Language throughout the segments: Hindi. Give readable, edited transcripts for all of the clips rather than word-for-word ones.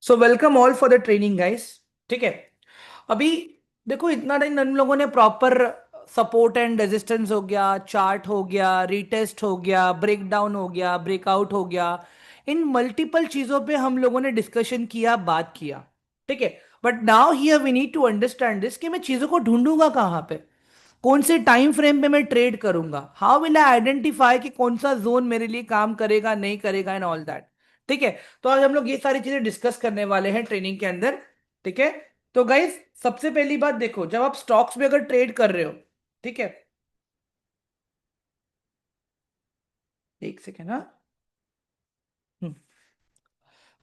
So welcome all for the training guys. ठीक है। अभी देखो, इतना टाइम हम लोगों ने प्रॉपर सपोर्ट एंड रेजिस्टेंस हो गया, चार्ट हो गया, रीटेस्ट हो गया, ब्रेक डाउन हो गया, ब्रेकआउट हो गया। इन मल्टीपल चीजों पे हम लोगों ने डिस्कशन किया, बात किया। ठीक है। But now here we need to understand this कि मैं चीजों को ढूंढूंगा कहाँ पे, कौन से टाइम फ्रेम पे मैं ट्रेड करूंगा, हाउ विल आई आइडेंटिफाई कि कौन सा जोन मेरे लिए काम करेगा नहीं करेगा एंड ऑल दैट। ठीक है। तो आज हम लोग ये सारी चीजें डिस्कस करने वाले हैं ट्रेनिंग के अंदर। ठीक है। तो गाइज, सबसे पहली बात देखो, जब आप स्टॉक्स में अगर ट्रेड कर रहे हो, ठीक है, एक सेकेंड हाँ। हम्म,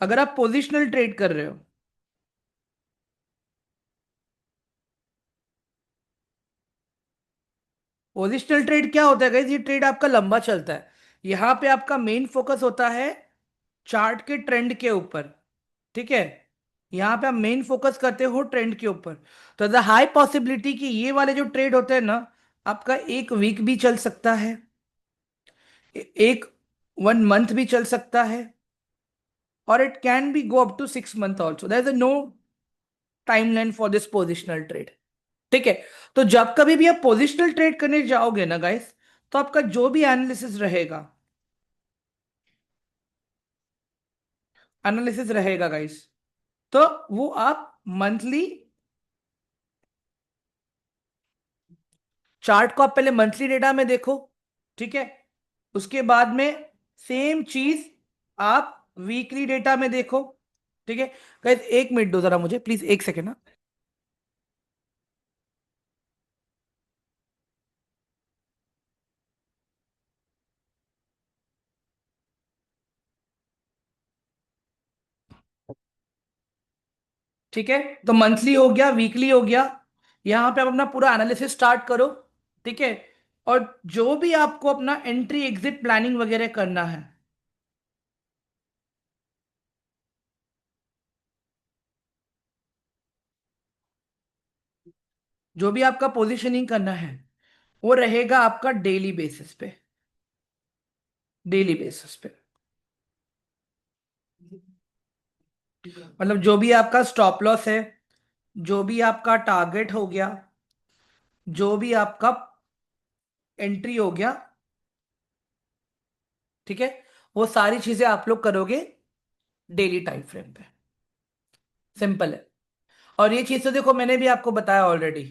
अगर आप पोजिशनल ट्रेड कर रहे हो, पोजिशनल ट्रेड क्या होता है गाइज? ये ट्रेड आपका लंबा चलता है। यहां पे आपका मेन फोकस होता है चार्ट के ट्रेंड के ऊपर। ठीक है। यहां पे आप मेन फोकस करते हो ट्रेंड के ऊपर। तो द हाई पॉसिबिलिटी कि ये वाले जो ट्रेड होते हैं ना, आपका एक वीक भी चल सकता है, एक 1 मंथ भी चल सकता है, और it can be go up to 6 month also. There is no timeline for this positional trade. ठीक है। तो जब कभी भी आप पोजिशनल ट्रेड करने जाओगे ना गाइस, तो आपका जो भी एनालिसिस रहेगा गाइस, तो वो आप मंथली चार्ट को आप पहले मंथली डेटा में देखो। ठीक है। उसके बाद में सेम चीज आप वीकली डेटा में देखो। ठीक है। गाइस, 1 मिनट दो जरा मुझे, प्लीज, 1 सेकेंड ना। ठीक है। तो मंथली हो गया, वीकली हो गया, यहां पे आप अपना पूरा एनालिसिस स्टार्ट करो। ठीक है। और जो भी आपको अपना एंट्री एग्जिट प्लानिंग वगैरह करना है, जो भी आपका पोजीशनिंग करना है, वो रहेगा आपका डेली बेसिस पे। डेली बेसिस पे मतलब जो भी आपका स्टॉप लॉस है, जो भी आपका टारगेट हो गया, जो भी आपका एंट्री हो गया, ठीक है, वो सारी चीजें आप लोग करोगे डेली टाइम फ्रेम पे। सिंपल है। और ये चीज तो देखो, मैंने भी आपको बताया ऑलरेडी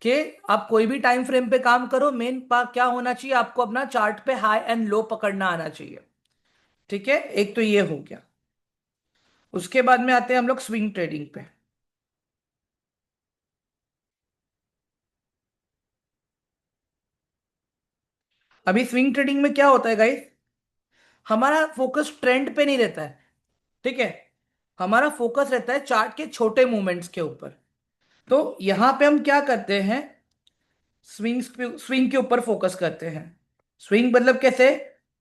कि आप कोई भी टाइम फ्रेम पे काम करो, मेन पार्ट क्या होना चाहिए, आपको अपना चार्ट पे हाई एंड लो पकड़ना आना चाहिए। ठीक है। एक तो ये हो गया। उसके बाद में आते हैं हम लोग स्विंग ट्रेडिंग पे। अभी स्विंग ट्रेडिंग में क्या होता है गाइस, हमारा फोकस ट्रेंड पे नहीं रहता है। ठीक है। हमारा फोकस रहता है चार्ट के छोटे मूवमेंट्स के ऊपर। तो यहां पे हम क्या करते हैं, स्विंग के ऊपर फोकस करते हैं। स्विंग मतलब कैसे,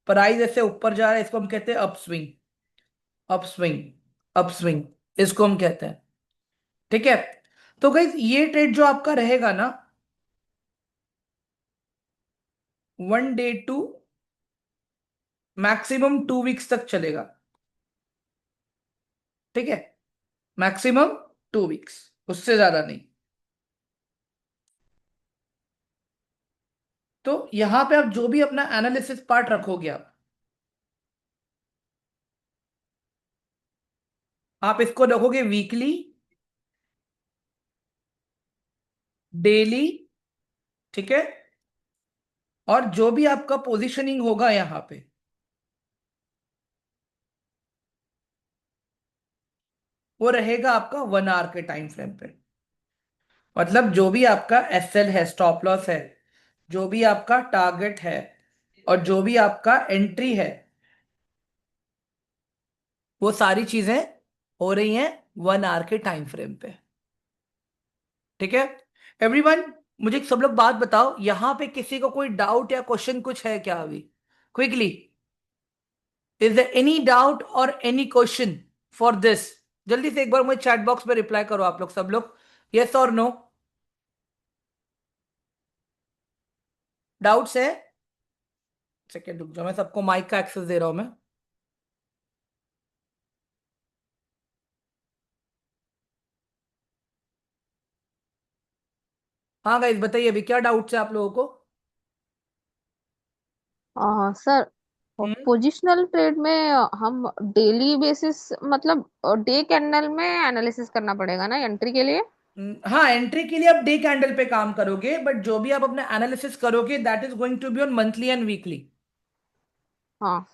प्राइस ऐसे ऊपर जा रहा है, इसको हम कहते हैं up swing. Up swing, up swing, इसको हम कहते हैं। ठीक है। तो गाइस, ये ट्रेड जो आपका रहेगा ना, 1 डे टू मैक्सिमम 2 वीक्स तक चलेगा। ठीक है। मैक्सिमम 2 वीक्स, उससे ज्यादा नहीं। तो यहां पे आप जो भी अपना एनालिसिस पार्ट रखोगे, आप इसको रखोगे वीकली, डेली। ठीक है। और जो भी आपका पोजीशनिंग होगा यहां पे, वो रहेगा आपका 1 आवर के टाइम फ्रेम पे। मतलब जो भी आपका एसएल है, स्टॉप लॉस है, जो भी आपका टारगेट है, और जो भी आपका एंट्री है, वो सारी चीजें हो रही हैं 1 आवर के टाइम फ्रेम पे। ठीक है। एवरीवन, मुझे सब लोग बात बताओ, यहां पे किसी को कोई डाउट या क्वेश्चन कुछ है क्या अभी? Quickly, is there any doubt और एनी क्वेश्चन फॉर दिस? जल्दी से एक बार मुझे चैट बॉक्स में रिप्लाई करो आप लोग, सब लोग, यस और नो। डाउट्स है? सेकेंड रुक जाओ, मैं सबको माइक का एक्सेस दे रहा हूं मैं। हाँ गाइस बताइए अभी क्या डाउट्स है आप लोगों को। सर, हम्म। पोजिशनल ट्रेड में हम डेली बेसिस मतलब डे कैंडल में एनालिसिस करना पड़ेगा ना एंट्री के लिए? हाँ एंट्री के लिए आप डे कैंडल पे काम करोगे, बट जो भी आप अपने एनालिसिस करोगे that is going to be on monthly and weekly. हाँ।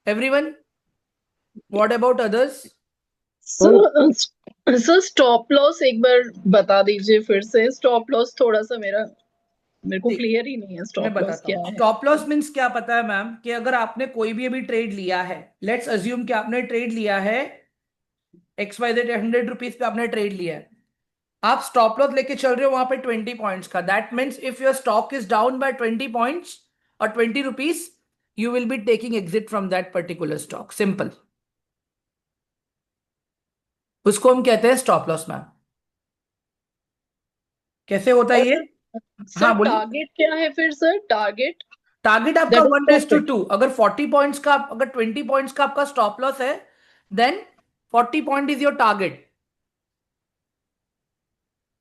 Everyone, what about others? Sir sir stop loss एक बार बता दीजिए फिर से। स्टॉप लॉस थोड़ा सा मेरे को ठीक, क्लियर ही नहीं है मैं स्टॉप लॉस बताता क्या हूँ। है। स्टॉप लॉस मीन्स क्या पता है मैम, कि अगर आपने कोई भी अभी ट्रेड लिया है, लेट्स अज्यूम कि आपने ट्रेड लिया है XYZ 100 रुपीज पे आपने ट्रेड लिया है, आप स्टॉप लॉस लेके चल रहे हो वहां पे 20 पॉइंट्स का। That means if your stock is down by 20 points और 20 rupees, you will be taking exit from that particular stock. Simple. उसको हम कहते हैं स्टॉप लॉस मैम। कैसे होता है और ये? सर हाँ बोलिए। टारगेट क्या है फिर सर? टारगेट टारगेट आपका दैट इज 1:2। अगर 40 पॉइंट्स का, अगर 20 पॉइंट्स का आपका स्टॉप लॉस है, then 40 point is your target.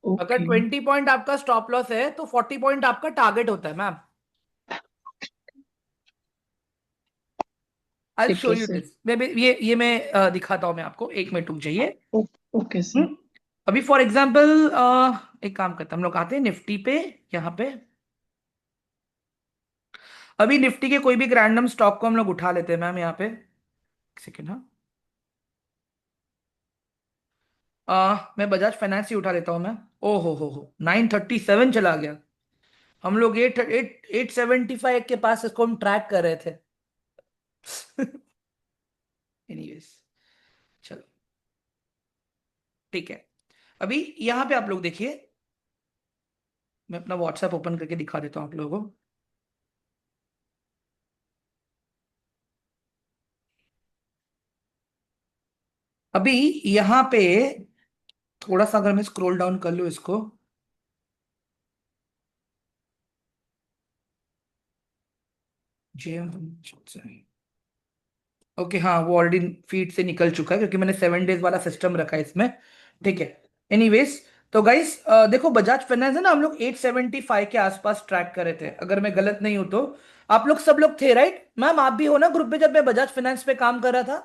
अगर ओके। 20 पॉइंट आपका स्टॉप लॉस है तो 40 पॉइंट आपका टारगेट होता है मैम। आई ठीक शो है यू सर। दिस। मैं ये मैं दिखाता हूं मैं आपको, 1 मिनट रुक जाइए। Okay sir. हम्म। अभी फॉर एग्जाम्पल एक काम करते हैं, हम लोग आते हैं निफ्टी पे। यहाँ पे अभी निफ्टी के कोई भी रैंडम स्टॉक को हम लोग उठा लेते हैं मैम यहाँ पे। एक सेकेंड। हाँ, मैं बजाज फाइनेंस ही उठा लेता हूँ मैं। ओ हो 937 चला गया। हम लोग 875 के पास इसको हम ट्रैक कर रहे थे। एनीवेज, चलो ठीक है। अभी यहाँ पे आप लोग देखिए, मैं अपना व्हाट्सएप ओपन करके दिखा देता हूँ आप लोगों को। अभी यहाँ पे थोड़ा सा अगर मैं स्क्रॉल डाउन कर लूँ इसको, जेएम, ओके हाँ वो ऑलरेडी फीड से निकल चुका है क्योंकि मैंने 7 डेज वाला सिस्टम रखा है इसमें। ठीक है। एनीवेज, तो गाइस देखो बजाज फाइनेंस है ना, हम लोग 875 के आसपास ट्रैक कर रहे थे अगर मैं गलत नहीं हूं तो। आप लोग सब लोग थे राइट मैम? आप भी हो ना ग्रुप पे जब मैं बजाज फाइनेंस पे काम कर रहा था?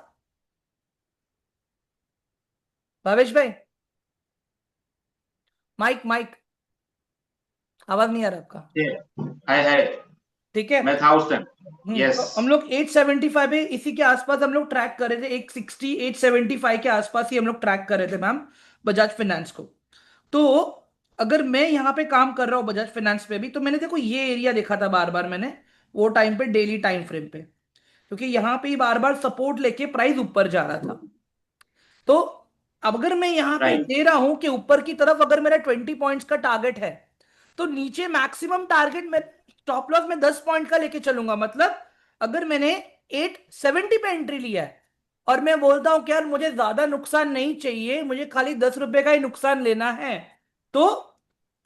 भावेश भाई, माइक माइक, आवाज नहीं आ रहा आपका। है। ठीक है। मैं था उस टाइम। तो यस। हम लोग 875 पे इसी के आसपास हम लोग ट्रैक कर रहे थे, 860 875 के आसपास ही हम लोग ट्रैक कर रहे थे मैम बजाज फाइनेंस को। तो अगर मैं यहाँ पे काम कर रहा हूँ बजाज फाइनेंस पे भी, तो मैंने देखो ये एरिया देखा था बार बार मैंने, वो टाइम पे डेली टाइम फ्रेम पे, क्योंकि यहाँ पे ही बार बार सपोर्ट लेके प्राइस ऊपर जा रहा था। तो अब अगर मैं यहाँ पे राइट। ले रहा हूं कि ऊपर की तरफ अगर मेरा 20 पॉइंट्स का टारगेट है, तो नीचे मैक्सिमम टारगेट में स्टॉप लॉस में 10 पॉइंट का लेके चलूंगा। मतलब अगर मैंने 870 पे एंट्री लिया है और मैं बोलता हूं कि यार मुझे ज्यादा नुकसान नहीं चाहिए, मुझे खाली 10 रुपए का ही नुकसान लेना है, तो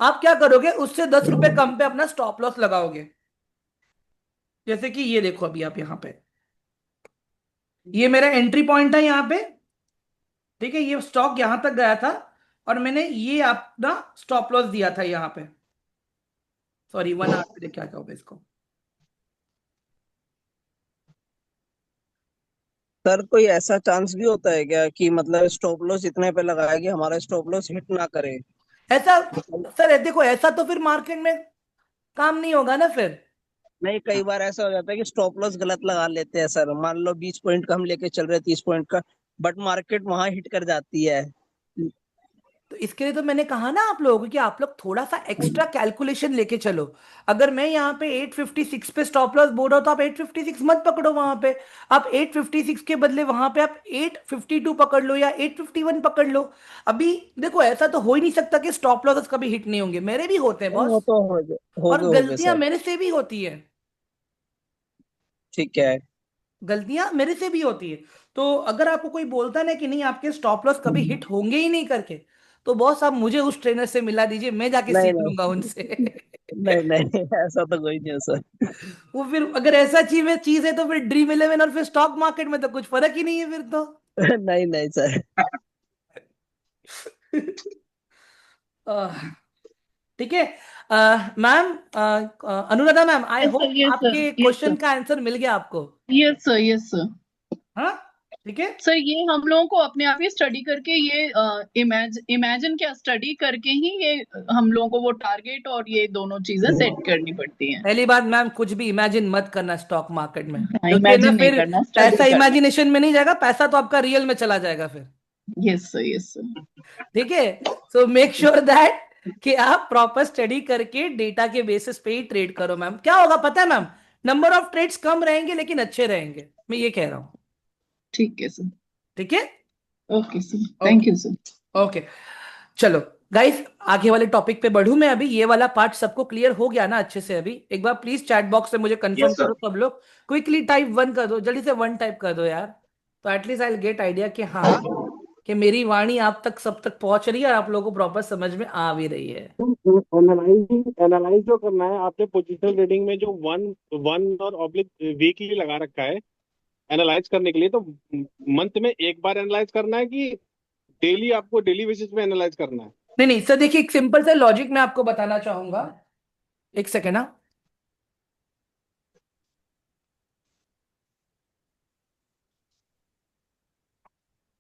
आप क्या करोगे, उससे 10 रुपए कम पे अपना स्टॉप लॉस लगाओगे। जैसे कि ये देखो अभी आप यहाँ पे, ये मेरा एंट्री पॉइंट है यहाँ पे। ठीक है, ये स्टॉक यहां तक गया था और मैंने ये अपना स्टॉप लॉस दिया था यहाँ पे। सॉरी, 1 आवर पे लेके आ जाओगे इसको। सर कोई ऐसा चांस भी होता है क्या कि मतलब स्टॉप लॉस इतने पे लगाया कि हमारा स्टॉप लॉस हिट ना करे? ऐसा, सर देखो ऐसा तो फिर मार्केट में काम नहीं होगा ना फिर। नहीं, कई बार ऐसा हो जाता है कि स्टॉप लॉस गलत लगा लेते हैं सर। मान लो 20 पॉइंट का हम लेके चल रहे हैं, 30 पॉइंट का, बट मार्केट वहां हिट कर जाती है। तो इसके लिए तो मैंने कहा ना आप लोगों को कि आप लोग थोड़ा सा एक्स्ट्रा कैलकुलेशन लेके चलो। अगर मैं यहाँ पे 856 पे स्टॉप लॉस बोल रहा हूँ तो आप 856 मत पकड़ो वहां पे। आप 856 के बदले वहां पे आप 852 पकड़ लो या 851 पकड़ लो। अभी देखो ऐसा तो हो ही नहीं सकता कि स्टॉप लॉस कभी हिट नहीं होंगे, मेरे भी होते हैं नहीं, वो बॉस। तो और हो गए गलतियां सर। मेरे से भी होती है। ठीक है। गलतियां मेरे से भी होती है। तो अगर आपको कोई बोलता है ना कि नहीं आपके स्टॉप लॉस कभी हिट होंगे ही नहीं करके, तो बॉस आप मुझे उस ट्रेनर से मिला दीजिए, मैं जाके नहीं सीख लूंगा नहीं उनसे। नहीं नहीं, ऐसा तो कोई नहीं है सर। वो फिर अगर ऐसा चीज है तो फिर ड्रीम इलेवन और फिर स्टॉक मार्केट में तो कुछ फर्क ही नहीं है फिर तो। नहीं नहीं सर। ठीक है। Ma'am, Anuradha ma'am, I yes sir, hope yes sir, आपके यस क्वेश्चन सर, का आंसर मिल गया आपको। Yes sir, yes sir. हाँ, ठीक है। सर ये हम लोगों को अपने आप ही स्टडी करके ये इमेजिन क्या स्टडी करके ही ये हम लोगों को वो टारगेट और ये दोनों चीजें सेट करनी पड़ती हैं। पहली बात मैम, कुछ भी इमेजिन मत करना स्टॉक मार्केट में, हाँ, क्योंकि है ना इमेजिन नहीं फिर करना, स्टडी पैसा करना। इमेजिनेशन में नहीं जाएगा, पैसा तो आपका रियल में चला जाएगा फिर। Yes sir, yes sir. ठीक है। सो मेक श्योर दैट कि आप प्रॉपर स्टडी करके डेटा के बेसिस पे ही ट्रेड करो। मैम क्या होगा पता है मैम, नंबर ऑफ ट्रेड्स कम रहेंगे लेकिन अच्छे रहेंगे, मैं ये कह रहा हूं। ठीक है सर। ठीक है। Okay sir, thank okay. You sir. Okay, चलो गाइस, आगे वाले टॉपिक पे बढ़ूं मैं अभी। ये वाला पार्ट सबको क्लियर हो गया ना अच्छे से? अभी एक बार प्लीज चैट बॉक्स में मुझे कंफर्म यस सर। करो सब लोग। क्विकली टाइप वन कर दो, जल्दी से वन टाइप कर दो यार, तो at least I will get idea कि हाँ, कि मेरी वाणी आप तक सब तक पहुंच रही है और आप लोगों को प्रॉपर समझ में आ भी रही है। एनालाइज जो करना है आपने पोजिशनल ट्रेडिंग में, जो वन वन और ऑब्लिक वीकली लगा रखा है एनालाइज करने के लिए, तो मंथ में एक बार एनालाइज करना है कि डेली आपको डेली बेसिस पे एनालाइज करना है? नहीं नहीं सर, देखिए एक सिंपल सा लॉजिक मैं आपको बताना चाहूंगा, एक सेकेंड ना।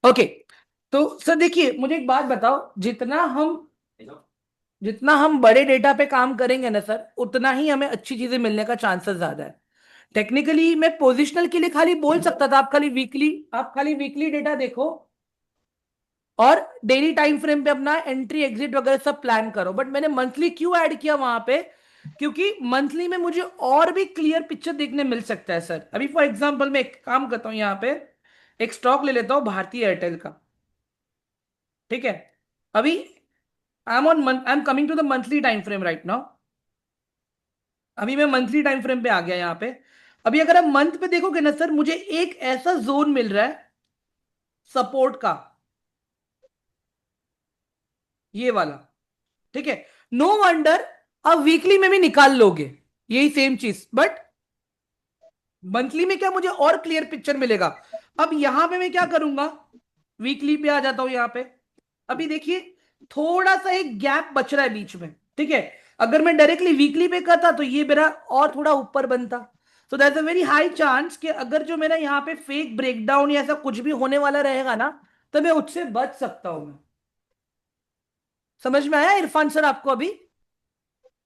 ओके, तो सर देखिए मुझे एक बात बताओ, जितना हम बड़े डेटा पे काम करेंगे ना सर, उतना ही हमें अच्छी चीजें मिलने का चांसेस ज्यादा है। टेक्निकली मैं पोजिशनल के लिए खाली बोल सकता था, आप खाली वीकली डेटा देखो और डेली टाइम फ्रेम पे अपना एंट्री एग्जिट वगैरह सब प्लान करो, बट मैंने मंथली क्यों ऐड किया वहां पे? क्योंकि मंथली में मुझे और भी क्लियर पिक्चर देखने मिल सकता है सर। अभी फॉर एग्जांपल मैं एक काम करता हूं, यहाँ पे एक स्टॉक ले लेता हूं भारतीय एयरटेल का। ठीक है। अभी I am coming to the monthly time frame right now. अभी मैं मंथली टाइम फ्रेम पे आ गया यहाँ पे। अभी अगर आप मंथ पे देखोगे ना सर, मुझे एक ऐसा जोन मिल रहा है सपोर्ट का, ये वाला। ठीक है। नो वंडर आप वीकली में भी निकाल लोगे यही सेम चीज, बट मंथली में क्या मुझे और क्लियर पिक्चर मिलेगा। अब यहां पे मैं क्या करूंगा, वीकली पे आ जाता हूं यहाँ पे। अभी देखिए थोड़ा सा एक गैप बच रहा है बीच में। ठीक है। अगर मैं डायरेक्टली वीकली पे करता तो ये मेरा और थोड़ा ऊपर बनता। So that's a very high chance कि अगर जो मेरा यहाँ पे फेक ब्रेकडाउन या ऐसा कुछ भी होने वाला रहेगा ना, तो मैं उससे बच सकता हूं मैं। समझ में आया इरफान सर आपको अभी?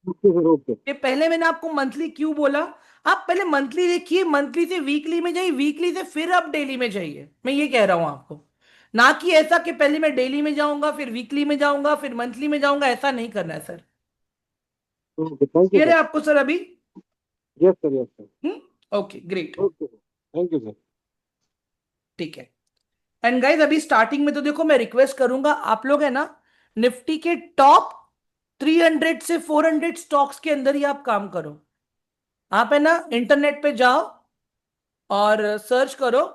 Okay sir, okay. ये पहले मैंने आपको मंथली क्यों बोला, आप पहले मंथली देखिए, मंथली से वीकली में जाइए, वीकली से फिर आप डेली में जाइए, मैं ये कह रहा हूं आपको। ना कि ऐसा कि पहले मैं डेली में जाऊंगा फिर वीकली में जाऊंगा फिर मंथली में जाऊंगा, ऐसा नहीं करना है sir. Okay, thank you clear है सर। आपको सर अभी? Yes sir, yes sir. Okay great. Okay sir, thank you sir. ठीक है। एंड गाइस अभी स्टार्टिंग में तो देखो मैं रिक्वेस्ट करूंगा आप लोग है ना, निफ्टी के टॉप 300 से 400 स्टॉक्स के अंदर ही आप काम करो। आप है ना इंटरनेट पे जाओ और सर्च करो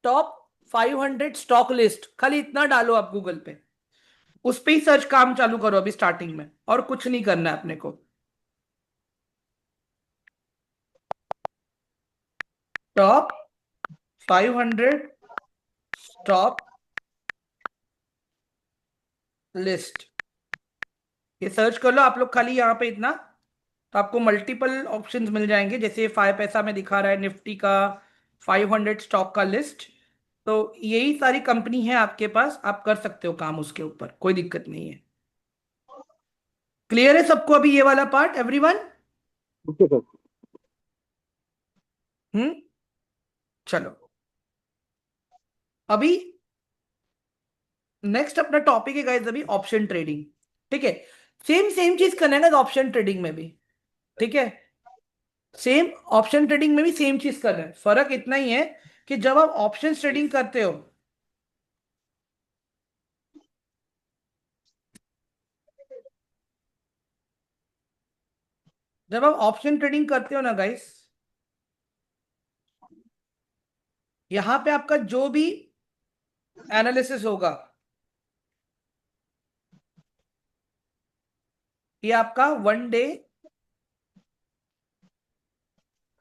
टॉप 500 स्टॉक लिस्ट, खाली इतना डालो आप गूगल पे, उस पे ही सर्च काम चालू करो अभी स्टार्टिंग में, और कुछ नहीं करना है अपने को। टॉप 500 स्टॉक लिस्ट, ये सर्च कर लो आप लोग खाली यहाँ पे इतना, तो आपको मल्टीपल ऑप्शंस मिल जाएंगे। जैसे 5 पैसा में दिखा रहा है निफ्टी का 500 स्टॉक का लिस्ट, तो यही सारी कंपनी है आपके पास, आप कर सकते हो काम उसके ऊपर, कोई दिक्कत नहीं है। क्लियर है सबको अभी ये वाला part everyone? Okay sir. Hmm. चलो अभी नेक्स्ट अपना टॉपिक है गाइस अभी ऑप्शन ट्रेडिंग। ठीक है। सेम सेम चीज करना है ना ऑप्शन ट्रेडिंग में भी। ठीक है। सेम ऑप्शन ट्रेडिंग में भी सेम चीज करना है, फर्क इतना ही है कि जब आप ऑप्शन ट्रेडिंग करते हो, जब आप ऑप्शन ट्रेडिंग करते हो ना गाइस, यहां पे आपका जो भी एनालिसिस होगा, ये आपका 1 डे,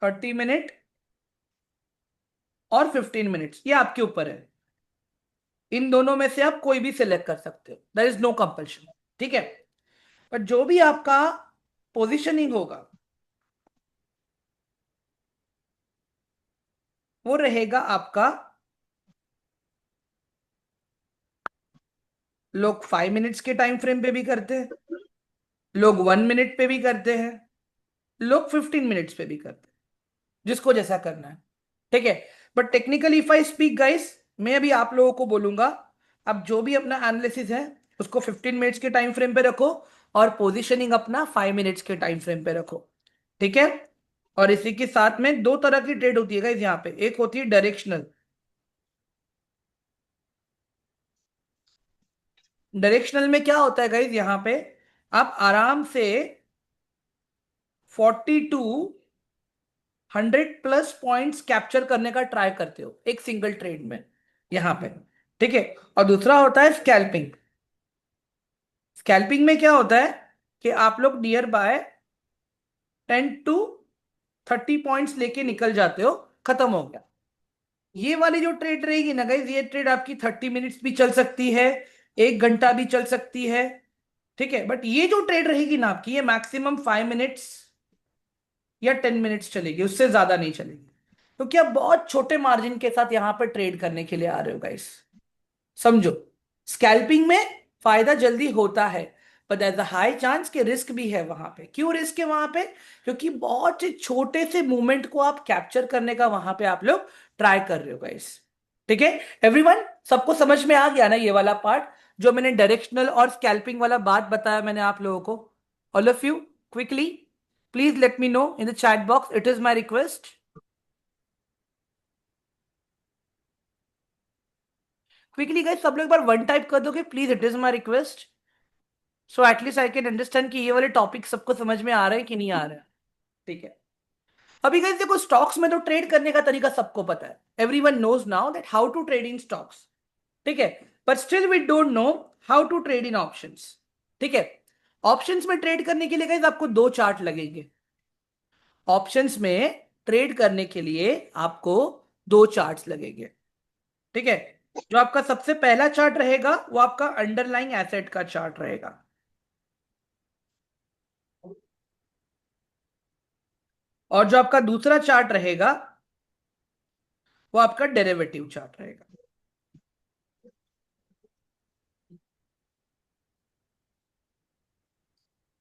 30 मिनट और 15 मिनट्स, ये आपके ऊपर है। इन दोनों में से आप कोई भी सिलेक्ट कर सकते हो, देयर इज नो कंपल्शन। ठीक है। पर जो भी आपका पोजिशनिंग होगा वो रहेगा आपका, लोग 5 मिनट्स के टाइम फ्रेम पे भी करते हैं, लोग 1 मिनट पे भी करते हैं, लोग 15 मिनट्स पे भी करते हैं, जिसको जैसा करना है, ठीक है। But technically if I speak guys, मैं अभी आप लोगों को बोलूंगा, अब जो भी अपना एनालिसिस है उसको 15 मिनट्स के टाइम फ्रेम पे रखो, और पोजीशनिंग अपना 5 मिनट्स के टाइम फ्रेम पे रखो, ठीक है। और इसी के साथ में दो तरह की ट्रेड होती है गाइस यहाँ पे, एक होती है डायरेक्शनल। डायरेक्शनल में क्या होता है गाइस, यहाँ पे आप आराम से 42 100 प्लस पॉइंट्स कैप्चर करने का ट्राई करते हो एक सिंगल ट्रेड में यहां पे, ठीक है। और दूसरा होता है स्कैल्पिंग। स्कैल्पिंग में क्या होता है कि आप लोग नियर बाय 10 to 30 पॉइंट्स लेके निकल जाते हो, खत्म हो गया। ये वाली जो ट्रेड रहेगी ना गाइज, ये ट्रेड आपकी 30 मिनट्स भी चल सकती है, 1 घंटा भी चल सकती है, ठीक है। बट ये जो ट्रेड रहेगी ना आपकी, ये मैक्सिमम 5 मिनट्स या 10 मिनट्स चलेगी, उससे ज्यादा नहीं चलेगी, क्योंकि आप बहुत छोटे मार्जिन के साथ यहां पर ट्रेड करने के लिए आ रहे हो गाइस, समझो। स्कैल्पिंग में फायदा जल्दी होता है, but as a high chance के रिस्क भी है वहां पे। क्यों रिस्क है वहां पे? क्योंकि बहुत से छोटे से मूवमेंट को आप कैप्चर करने का वहां पे आप लोग ट्राई कर रहे हो गाइस, ठीक है। एवरीवन, सबको समझ में आ गया ना ये वाला पार्ट, जो मैंने डायरेक्शनल और स्कैल्पिंग वाला बात बताया मैंने आप लोगों को? All of you quickly please let me know in the chat box, it is my request. Quickly guys सब लोग एक बार वन टाइप कर दोगे please, it is my request, so at least I can understand कि ये वाले टॉपिक सबको समझ में आ रहे हैं कि नहीं आ रहे हैं, ठीक है। अभी गाइस देखो, स्टॉक्स में तो ट्रेड करने का तरीका सबको पता है, everyone knows now that how to trade in stocks, ठीक है। But still we don't know how to trade in options, ठीक है। ऑप्शंस में ट्रेड करने के लिए गाइस आपको दो चार्ट लगेंगे। ऑप्शंस में ट्रेड करने के लिए आपको दो चार्ट्स लगेंगे, ठीक है। जो आपका सबसे पहला चार्ट रहेगा वो आपका अंडरलाइंग एसेट का चार्ट रहेगा, और जो आपका दूसरा चार्ट रहेगा वो आपका डेरिवेटिव चार्ट रहेगा।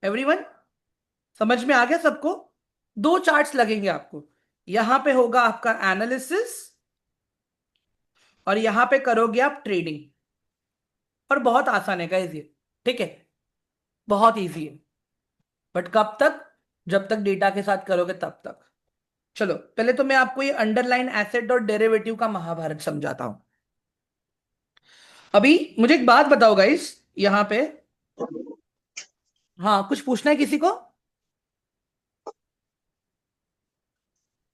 एवरीवन, समझ में आ गया सबको? दो चार्ट्स लगेंगे आपको, यहां पे होगा आपका एनालिसिस और यहां पे करोगे आप ट्रेडिंग, और बहुत आसान है गाइस ये, ठीक है, बहुत इजी है। बट कब तक? जब तक डेटा के साथ करोगे तब तक। चलो पहले तो मैं आपको ये अंडरलाइन एसेट और डेरिवेटिव का महाभारत समझाता हूं। अभी मुझे एक बात बताओ गाइस, यहां पे, हाँ कुछ पूछना है किसी को?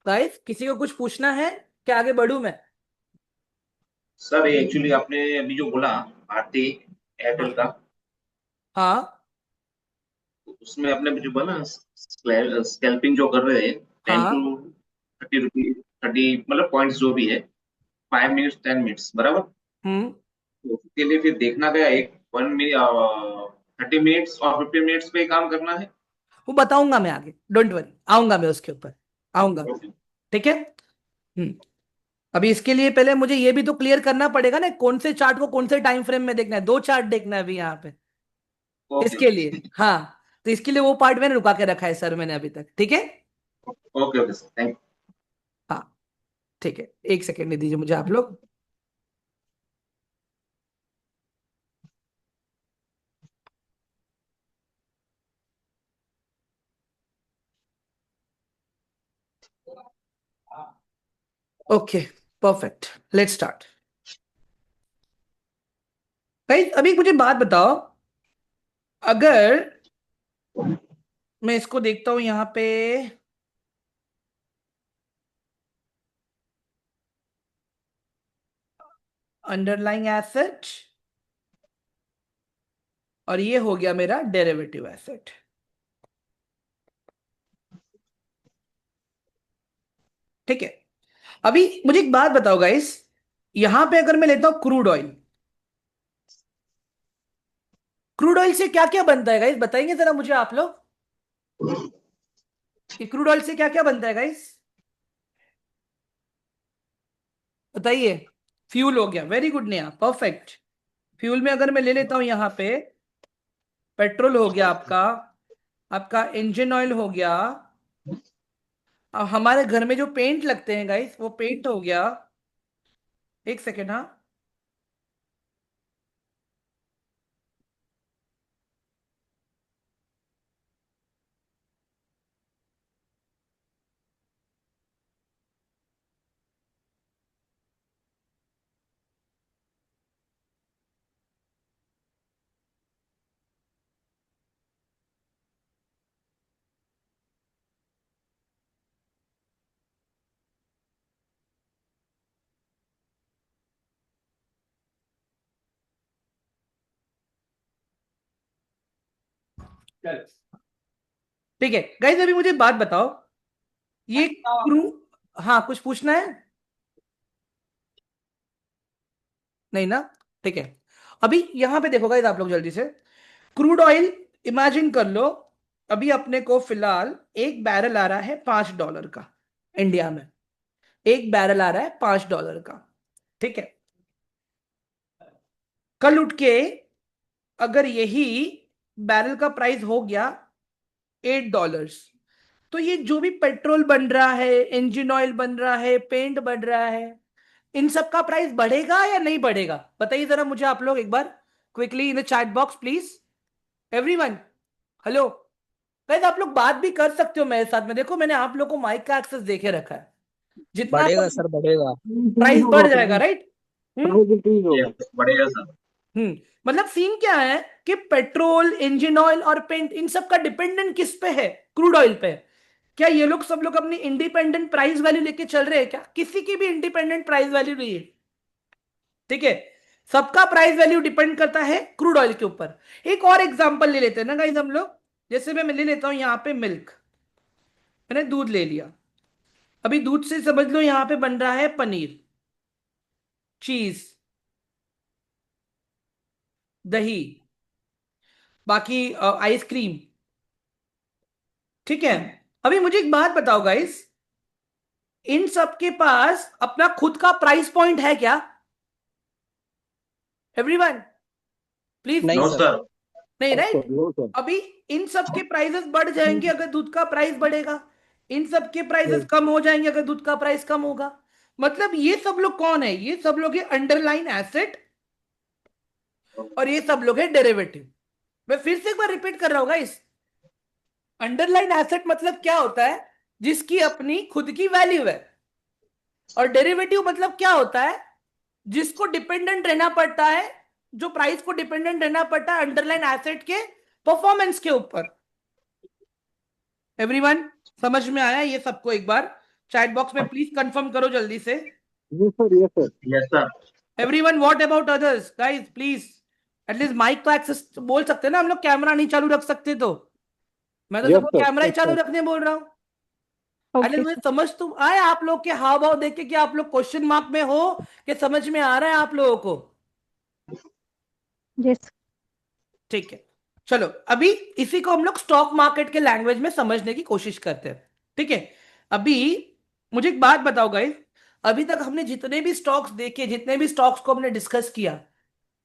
गाइस किसी को कुछ पूछना है क्या, आगे बढ़ूं मैं? सर ये एक्चुअली आपने अभी जो बोला भारती एयरटेल हाँ का, हाँ उसमें आपने जो बोला स्कैल्पिंग जो कर रहे हैं 10 to 30 रुपी 30 मतलब पॉइंट्स जो भी है 5 मिनट्स 10 मिनट्स बराबर। हम्म। तो उसके लिए फिर देखना गया एक 1 मिनट 30 मिनट्स और 15 मिनट्स पे काम करना है। वो बताऊंगा मैं आगे, डोंट वरी, आऊंगा मैं उसके ऊपर, आऊंगा, ओके ठीक है। अभी इसके लिए पहले मुझे ये भी तो क्लियर करना पड़ेगा ना, कौन से चार्ट को कौन से टाइम फ्रेम में देखना है, दो चार्ट देखना है अभी यहाँ पे, ओके इसके लिए, हाँ। तो इसके लिए वो पार्ट मैंने रुका के रखा है सर मैंने अभी तक, ठीक है। ओके ओके सर थैंक हाँ ठीक है, एक सेकेंड दे दीजिए मुझे आप लोग। Okay perfect, let's start. भाई अभी मुझे बात बताओ, अगर मैं इसको देखता हूं यहाँ पे, अंडरलाइंग एसेट, और ये हो गया मेरा डेरिवेटिव एसेट, ठीक है। अभी मुझे एक बात बताओ गाइस, यहां पे अगर मैं लेता हूं क्रूड ऑयल, क्रूड ऑयल से क्या क्या बनता है गाइस, बताएंगे जरा मुझे आप लोग कि क्रूड ऑयल से क्या क्या बनता है गाइस, बताइए। फ्यूल हो गया, very good Neha, perfect. Fuel में अगर मैं ले लेता हूं यहां पे, पेट्रोल हो गया आपका, आपका इंजन ऑयल हो गया, अब हमारे घर में जो पेंट लगते हैं गाइस वो पेंट हो गया। एक सेकेंड, हाँ। ठीक है गाइस, अभी मुझे बात बताओ, ये क्रू, हाँ कुछ पूछना है? नहीं ना, ठीक है। अभी यहां पे देखो गाइस आप लोग जल्दी से, क्रूड ऑयल इमेजिन कर लो, अभी अपने को फिलहाल एक बैरल आ रहा है $5 का, इंडिया में एक बैरल आ रहा है $5 का, ठीक है। कल उठ के अगर यही बैरल का प्राइस हो गया $8, तो ये जो भी पेट्रोल बन रहा है, इंजन ऑयल बन रहा है, पेंट बन रहा है, इन सब का प्राइस बढ़ेगा या नहीं बढ़ेगा, बताइए जरा मुझे आप लोग एक बार, quickly in the chat box please, everyone. Hello guys, आप लोग बात भी कर सकते हो मेरे साथ में, देखो मैंने आप लोग को माइक का एक्सेस देके रखा है, जितना बढ़ेगा सर, बढ़ेगा। प्राइस बढ़ जाएगा, राइट? प्राइस इंक्रीज होगा। Yes, बढ़ेगा सर। हम्म। मतलब सीन क्या है कि पेट्रोल, इंजन ऑयल और पेंट, इन सब का डिपेंडेंट किस पे है? क्रूड ऑयल पे। क्या ये लोग सब लोग अपनी इंडिपेंडेंट प्राइस वैल्यू लेके चल रहे हैं क्या? किसी की भी इंडिपेंडेंट प्राइस वैल्यू नहीं है, ठीक है। सबका प्राइस वैल्यू डिपेंड करता है क्रूड ऑयल के ऊपर। एक और एग्जांपल ले लेते हैं ना गाइस हम लोग, जैसे मैं ले लेता हूं यहां पे मिल्क, मैंने दूध ले लिया, अभी दूध से समझ लो यहां पे बन रहा है पनीर, चीज, दही, बाकी आइसक्रीम, ठीक है। अभी मुझे एक बात बताओ गाइस, इन सब के पास अपना खुद का प्राइस पॉइंट है क्या? Everyone please. नहीं नो सर। सर। नहीं, no right. Sir, no sir. अभी इन सब के प्राइसेस बढ़ जाएंगे अगर दूध का प्राइस बढ़ेगा, इन सब के प्राइसेस कम हो जाएंगे अगर दूध का प्राइस कम होगा। मतलब ये सब लोग कौन है? ये सब लोग है अंडरलाइन एसेट, और ये सब लोग है डेरिवेटिव। मैं फिर से एक बार रिपीट कर रहा हूँ गाइस, अंडरलाइन एसेट मतलब क्या होता है? जिसकी अपनी खुद की वैल्यू है। और डेरिवेटिव मतलब क्या होता है? जिसको डिपेंडेंट रहना पड़ता है, जो प्राइस को डिपेंडेंट रहना पड़ता है अंडरलाइन एसेट के परफॉर्मेंस के ऊपर। एवरीवन समझ में आया ये सबको? एक बार चैट बॉक्स में प्लीज कंफर्म करो जल्दी से। Yes sir, yes sir. Yes sir. Everyone, what about others guys, please at least mic का एक्सेस बोल सकते हैं ना हम लोग, कैमरा नहीं चालू रख सकते तो। मैं तो यस सबको सर। कैमरा ही चालू रखने बोल रहा हूँ। अरे ओके मुझे सर। समझ तो आए आप लोग के हाव भाव देख के कि आप लोग क्वेश्चन मार्क में हो कि समझ में आ रहा है आप लोगों को? यस। ठीक है, चलो अभी इसी को हम लोग स्टॉक मार्केट के लैंग्वेज में समझने की कोशिश करते हैं, ठीक है। अभी मुझे एक बात बताओ गाइस, अभी तक हमने जितने भी स्टॉक्स देखे, जितने भी स्टॉक्स को हमने डिस्कस किया,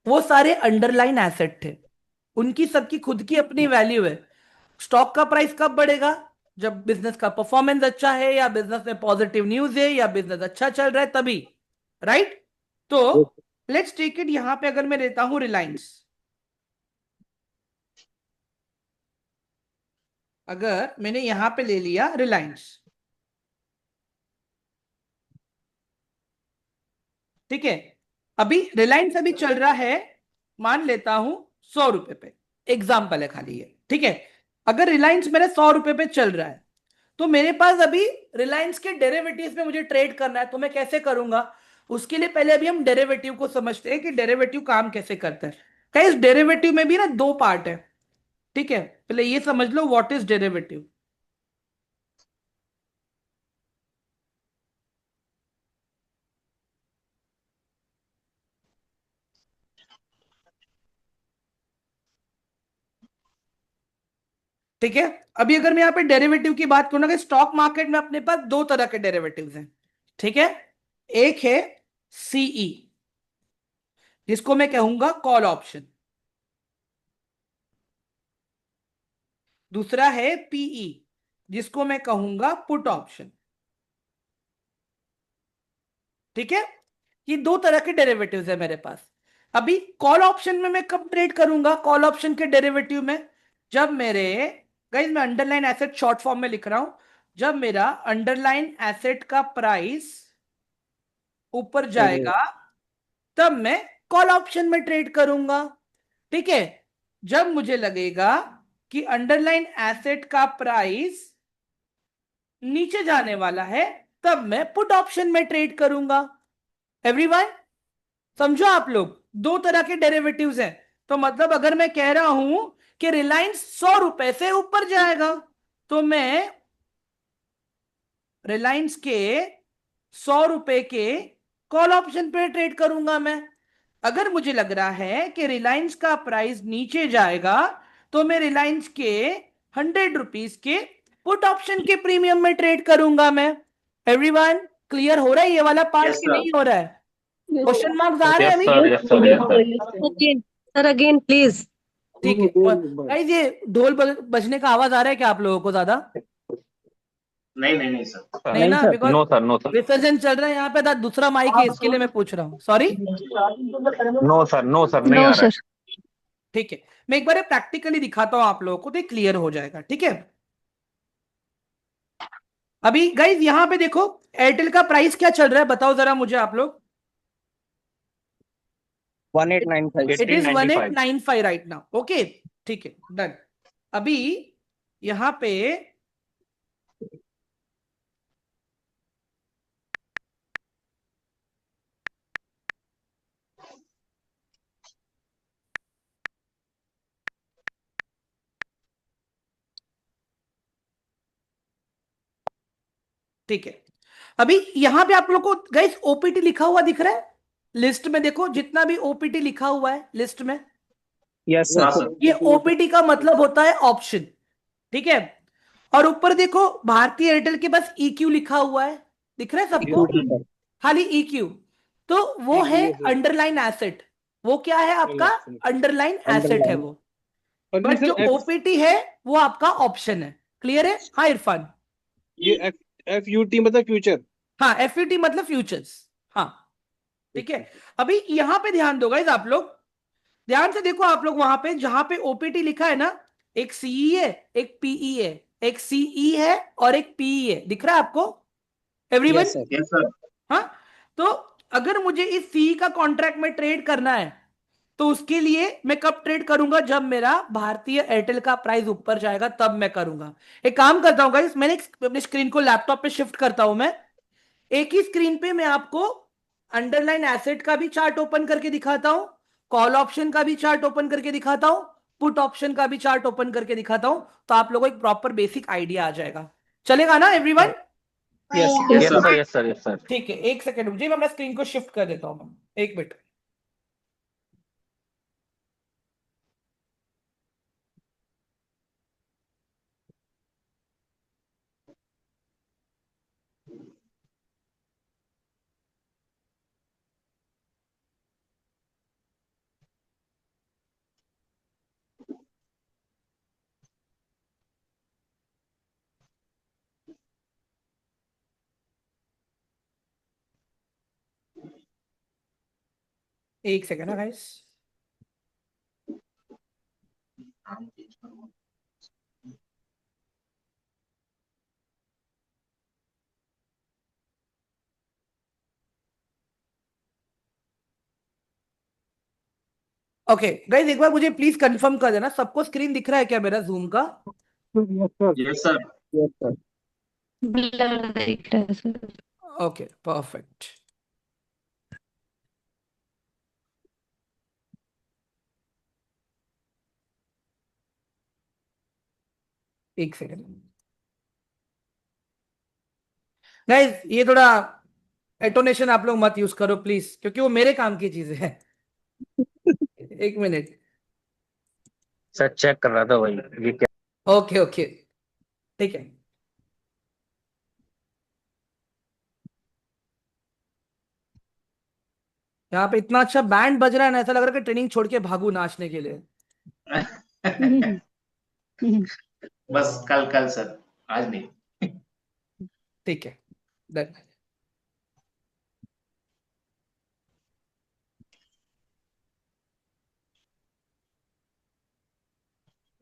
वो सारे अंडरलाइन एसेट थे, उनकी सबकी खुद की अपनी वैल्यू है। स्टॉक का प्राइस कब बढ़ेगा? जब बिजनेस का परफॉर्मेंस अच्छा है, या बिजनेस में पॉजिटिव न्यूज है, या बिजनेस अच्छा चल रहा है, तभी, राइट? तो लेट्स टेक इट, यहां पे अगर मैं लेता हूं रिलायंस, अगर मैंने यहां पे ले लिया रिलायंस, ठीक है। अभी रिलायंस अभी चल रहा है, मान लेता हूं ₹100 पे, एग्जाम्पल है खाली ये, ठीक है। अगर रिलायंस मेरे ₹100 पे चल रहा है, तो मेरे पास अभी रिलायंस के डेरिवेटिव्स में मुझे ट्रेड करना है, तो मैं कैसे करूंगा? उसके लिए पहले अभी हम डेरिवेटिव को समझते हैं कि डेरिवेटिव काम कैसे करता है। क्या इस डेरिवेटिव में भी ना दो पार्ट है, ठीक है। पहले ये समझ लो व्हाट इज डेरिवेटिव। ठीक है। अभी अगर मैं यहाँ पे डेरिवेटिव की बात करूँ ना, कि स्टॉक मार्केट में अपने पास दो तरह के डेरिवेटिव्स हैं, ठीक है। एक है सीई, जिसको मैं कहूंगा कॉल ऑप्शन। दूसरा है पीई, जिसको मैं कहूंगा पुट ऑप्शन। ठीक है, ये दो तरह के डेरिवेटिव्स है मेरे पास। अभी कॉल ऑप्शन में मैं कब ट्रेड करूंगा, कॉल ऑप्शन के डेरिवेटिव में, जब मेरे, गाइस मैं अंडरलाइन एसेट शॉर्ट फॉर्म में लिख रहा हूं, जब मेरा अंडरलाइन एसेट का प्राइस ऊपर जाएगा तब मैं कॉल ऑप्शन में ट्रेड करूंगा। ठीक है, जब मुझे लगेगा कि अंडरलाइन एसेट का प्राइस नीचे जाने वाला है तब मैं पुट ऑप्शन में ट्रेड करूंगा। एवरीवन समझो आप लोग, दो तरह के डेरिवेटिव्स हैं। तो मतलब अगर मैं कह रहा हूं कि रिलायंस 100 रुपए से ऊपर जाएगा, तो मैं रिलायंस के 100 रुपए के कॉल ऑप्शन पे ट्रेड करूंगा मैं। अगर मुझे लग रहा है कि रिलायंस का प्राइस नीचे जाएगा, तो मैं रिलायंस के 100 रुपीज के पुट ऑप्शन के प्रीमियम में ट्रेड करूंगा मैं। एवरीवन क्लियर हो रहा है ये वाला पार्ट Yes, कि sir. नहीं हो रहा है? क्वेश्चन मार्क्स आ रहे हैं Yes, अभी? sir. Yes, sir. Yes, sir. Again, sir, again, please. ठीक है। गाइस ये ढोल बजने का आवाज आ रहा है क्या आप लोगों को ज्यादा? नहीं सर। नहीं ना, sir. Because No, sir. No, sir. विसर्जन चल रहा है यहाँ पे, दूसरा माइक है इसके लिए मैं पूछ रहा हूँ, sorry. No, sir. No, sir. नहीं No, आ रहा है। sir. ठीक है, मैं एक बार प्रैक्टिकली दिखाता हूं आप लोगों को, तो क्लियर हो जाएगा। ठीक है, अभी गाइस यहां पे देखो एयरटेल का प्राइस क्या चल रहा है, बताओ जरा मुझे आप लोग। 1895 it is 1895 1895 right now. Okay, ठीक है, डन। अभी यहां पे ठीक है, अभी यहां पे आप लोग को गाइस ओपीटी लिखा हुआ दिख रहा है लिस्ट में? देखो जितना भी ओपीटी लिखा हुआ है लिस्ट में, यस हाँ सर सर। ये ओपीटी का मतलब होता है ऑप्शन। ठीक है, और ऊपर देखो भारतीय एयरटेल के पास ईक्यू लिखा हुआ है, दिख रहा है सबको? खाली ईक्यू, तो वो है अंडरलाइन एसेट। वो क्या है आपका? अंडरलाइन एसेट है वो। बट जो ओपीटी है वो आपका ऑप्शन है। क्लियर है? हाँ इरफान। ये FUT मतलब फ्यूचर। हाँ एफयूटी मतलब फ्यूचर्स। हाँ ठीक है, अभी यहां पे ध्यान दो गाइस, आप लोग ध्यान से देखो। आप लोग वहां पे जहां पे ओपीटी लिखा है ना, एक सीई है, एक पीई है, एक सीई है और एक पीई है, दिख रहा है आपको everyone? Yes sir yes sir. हाँ, तो अगर मुझे इस सीई का कॉन्ट्रैक्ट में ट्रेड करना है, तो उसके लिए मैं कब ट्रेड करूंगा? जब मेरा भारतीय एयरटेल का प्राइस ऊपर जाएगा तब मैं करूंगा। एक काम करता हूं गाइस, मैंने अपनी स्क्रीन को लैपटॉप पे शिफ्ट करता हूं मैं। एक ही स्क्रीन पे मैं आपको अंडरलाइन एसेट का भी चार्ट ओपन करके दिखाता हूं, कॉल ऑप्शन का भी चार्ट ओपन करके दिखाता हूं, पुट ऑप्शन का भी चार्ट ओपन करके दिखाता हूं, तो आप लोगों को एक प्रॉपर बेसिक आइडिया आ जाएगा। चलेगा ना everyone? Yes Yes, sir. Yes, sir. Yes, sir. ठीक है, एक सेकेंड मुझे, मैं अपना स्क्रीन को शिफ्ट कर देता हूं, एक मिनट। एक सेकेंड ना गाइस। ओके गाइस, एक बार मुझे प्लीज कंफर्म कर देना, सबको स्क्रीन दिख रहा है क्या मेरा जूम का? Yes sir. Yes sir Blur दिख रहा है sir. Okay perfect. एक सेकेंड गाइस, ये थोड़ा एटोनेशन आप लोग मत यूज करो प्लीज, क्योंकि वो मेरे काम की चीजें हैं। एक मिनट। सर चेक कर रहा था भाई ये क्या ओके ओके, ठीक है। यहाँ पे इतना अच्छा बैंड बज रहा है ना, ऐसा लग रहा है कि ट्रेनिंग छोड़ के भागू नाचने के लिए। बस कल कल सर, आज नहीं। ठीक है, डन।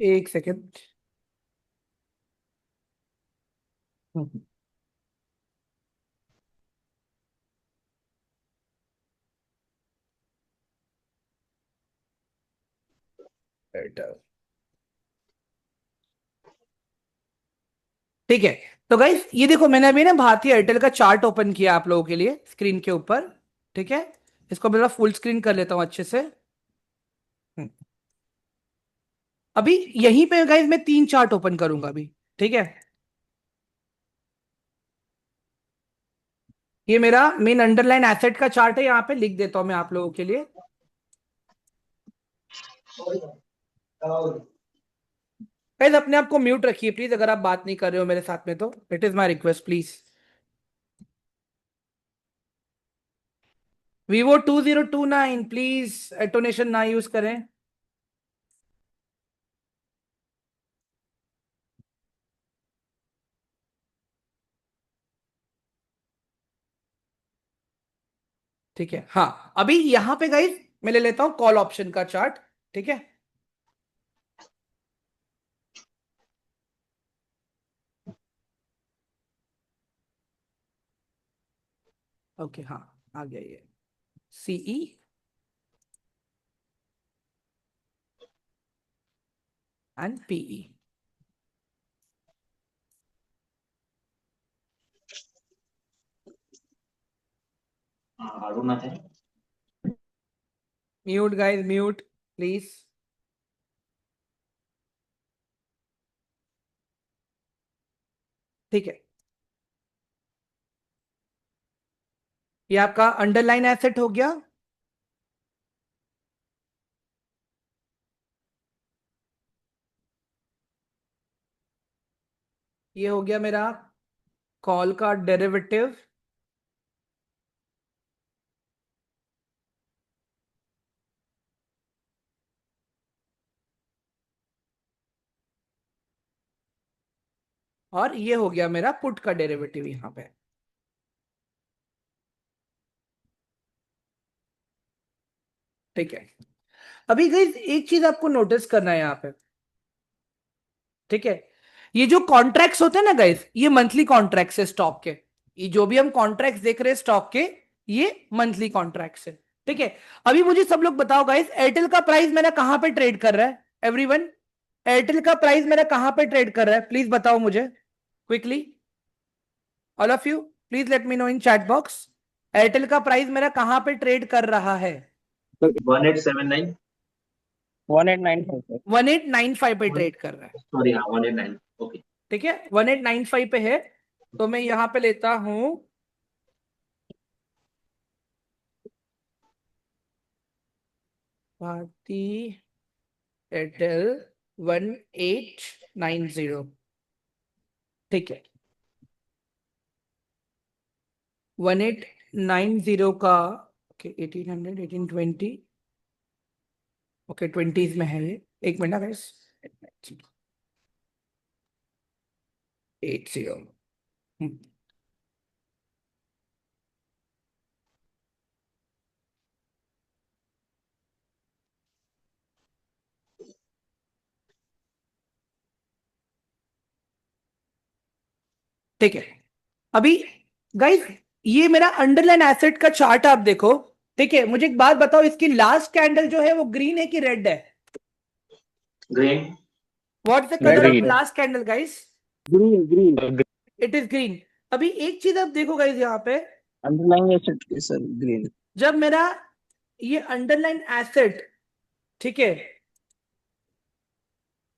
एक सेकेंड। ठीक है, तो गाइस ये देखो, मैंने अभी ना भारतीय एयरटेल का चार्ट ओपन किया आप लोगों के लिए स्क्रीन के ऊपर। ठीक है, इसको मैं फुल स्क्रीन कर लेता हूं अच्छे से। हम्म। अभी यहीं पे गाइस मैं 3 चार्ट ओपन करूंगा अभी। ठीक है, ये मेरा मेन अंडरलाइन एसेट का चार्ट है, यहाँ पे लिख देता हूं मैं आप लोगों के लिए। गाइस अपने आप को म्यूट रखिए प्लीज, अगर आप बात नहीं कर रहे हो मेरे साथ में तो it is my request please. Vivo 2029 please एटोनेशन ना यूज करें। ठीक है, हाँ अभी यहां पे गाइस मैं ले लेता हूं कॉल ऑप्शन का चार्ट। ठीक है, ओके, हाँ आ गया ये सीई एंड पीई। अरुण है। Mute guys, mute please. ठीक है, ये आपका अंडरलाइन एसेट हो गया। ये हो गया मेरा कॉल का डेरिवेटिव। और ये हो गया मेरा पुट का डेरिवेटिव यहां पे। ठीक है, अभी गाइस एक चीज आपको नोटिस करना है यहाँ पे। ठीक है, ये जो कॉन्ट्रैक्ट्स होते हैं ना गाइस, ये मंथली कॉन्ट्रैक्ट्स है स्टॉक के। ये जो भी हम कॉन्ट्रैक्ट्स देख रहे हैं स्टॉक के, ये मंथली कॉन्ट्रैक्ट्स है। ठीक है, अभी मुझे सब लोग बताओ गाइस, एयरटेल का प्राइस मेरा कहां पे ट्रेड कर रहा है एवरीवन? एयरटेल का प्राइस मेरा कहां पे ट्रेड कर रहा है, प्लीज बताओ मुझे quickly. All of you please let me know in chat box. Airtel का प्राइस मेरा कहां पे ट्रेड कर रहा है? 1879। 1895 1895 पे ट्रेड कर रहा है। सॉरी, हाँ 189। ओके। ठीक है, 1895 पे है, तो मैं यहां पे लेता हूं भारती एयरटेल 1890। ठीक है, 1890 का, ओके 1800 1820, ओके 20s में है ये। एक मिनट गाइस, 80। ठीक है, अभी गाइस ये मेरा अंडरलाइन एसेट का चार्ट आप देखो। ठीक है, मुझे एक बात बताओ, इसकी लास्ट कैंडल जो है वो ग्रीन है कि रेड है? Green. What is the colour of Green. Last candle guys? Green green. It is green. अभी एक चीज आप देखो गाइस यहाँ पे, अंडरलाइन एसेट के सर ग्रीन। जब मेरा ये अंडरलाइन एसेट, ठीक है,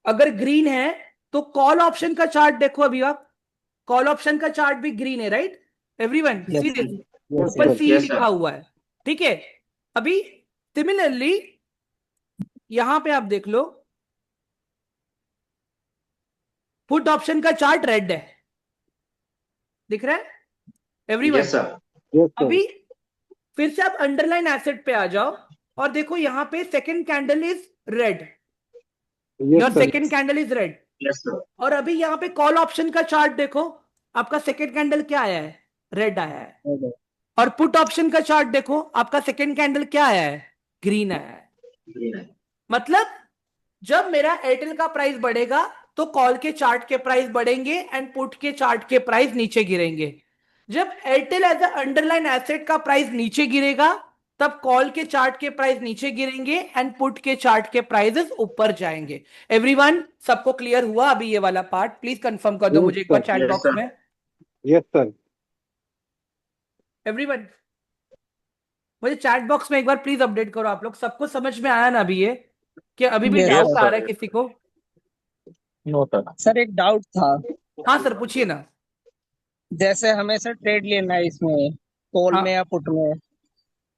अगर ग्रीन है, तो कॉल ऑप्शन का चार्ट देखो अभी आप। कॉल ऑप्शन का चार्ट भी ग्रीन है, right everyone? Yes see sir, this, yes ऊपर सर। सी Yes, लिखा sir. हुआ है। ठीक है, अभी सिमिलरली यहां पे आप देख लो, पुट ऑप्शन का चार्ट रेड है, दिख रहा है everyone? Yes sir. Yes sir. अभी फिर से आप अंडरलाइन एसेट पे आ जाओ और देखो यहाँ पे second candle is red, your yes sir. Second candle is red. Yes sir. और अभी यहाँ पे कॉल ऑप्शन का चार्ट देखो, आपका सेकंड कैंडल क्या आया है? रेड आया है। और पुट ऑप्शन का चार्ट देखो, आपका सेकंड कैंडल क्या आया है? ग्रीन आया है। मतलब जब मेरा एयरटेल का प्राइस बढ़ेगा तो कॉल के चार्ट के प्राइस बढ़ेंगे एंड पुट के चार्ट के प्राइस नीचे गिरेंगे। जब Airtel as a underline asset का प्राइस नीचे गिरेगा तब कॉल के चार्ट के प्राइस नीचे गिरेंगे एंड पुट के चार्ट के प्राइसेस ऊपर जाएंगे। एवरीवन, सबको क्लियर हुआ अभी ये वाला पार्ट? प्लीज कंफर्म कर दो Yes, मुझे एक बार sir. Chat Yes, box sir. में। Yes sir. एवरीवन, मुझे चैट बॉक्स में एक बार प्लीज अपडेट करो आप लोग, सबको समझ में आया ना अभी ये? कि अभी भी Yes, डाउट sir. आ रहा है किसी को? No sir. सर एक डाउट था, हाँ सर, पूछिए ना। जैसे हमें सर ट्रेड लेना है इसमें कॉल हाँ। में या पुट में,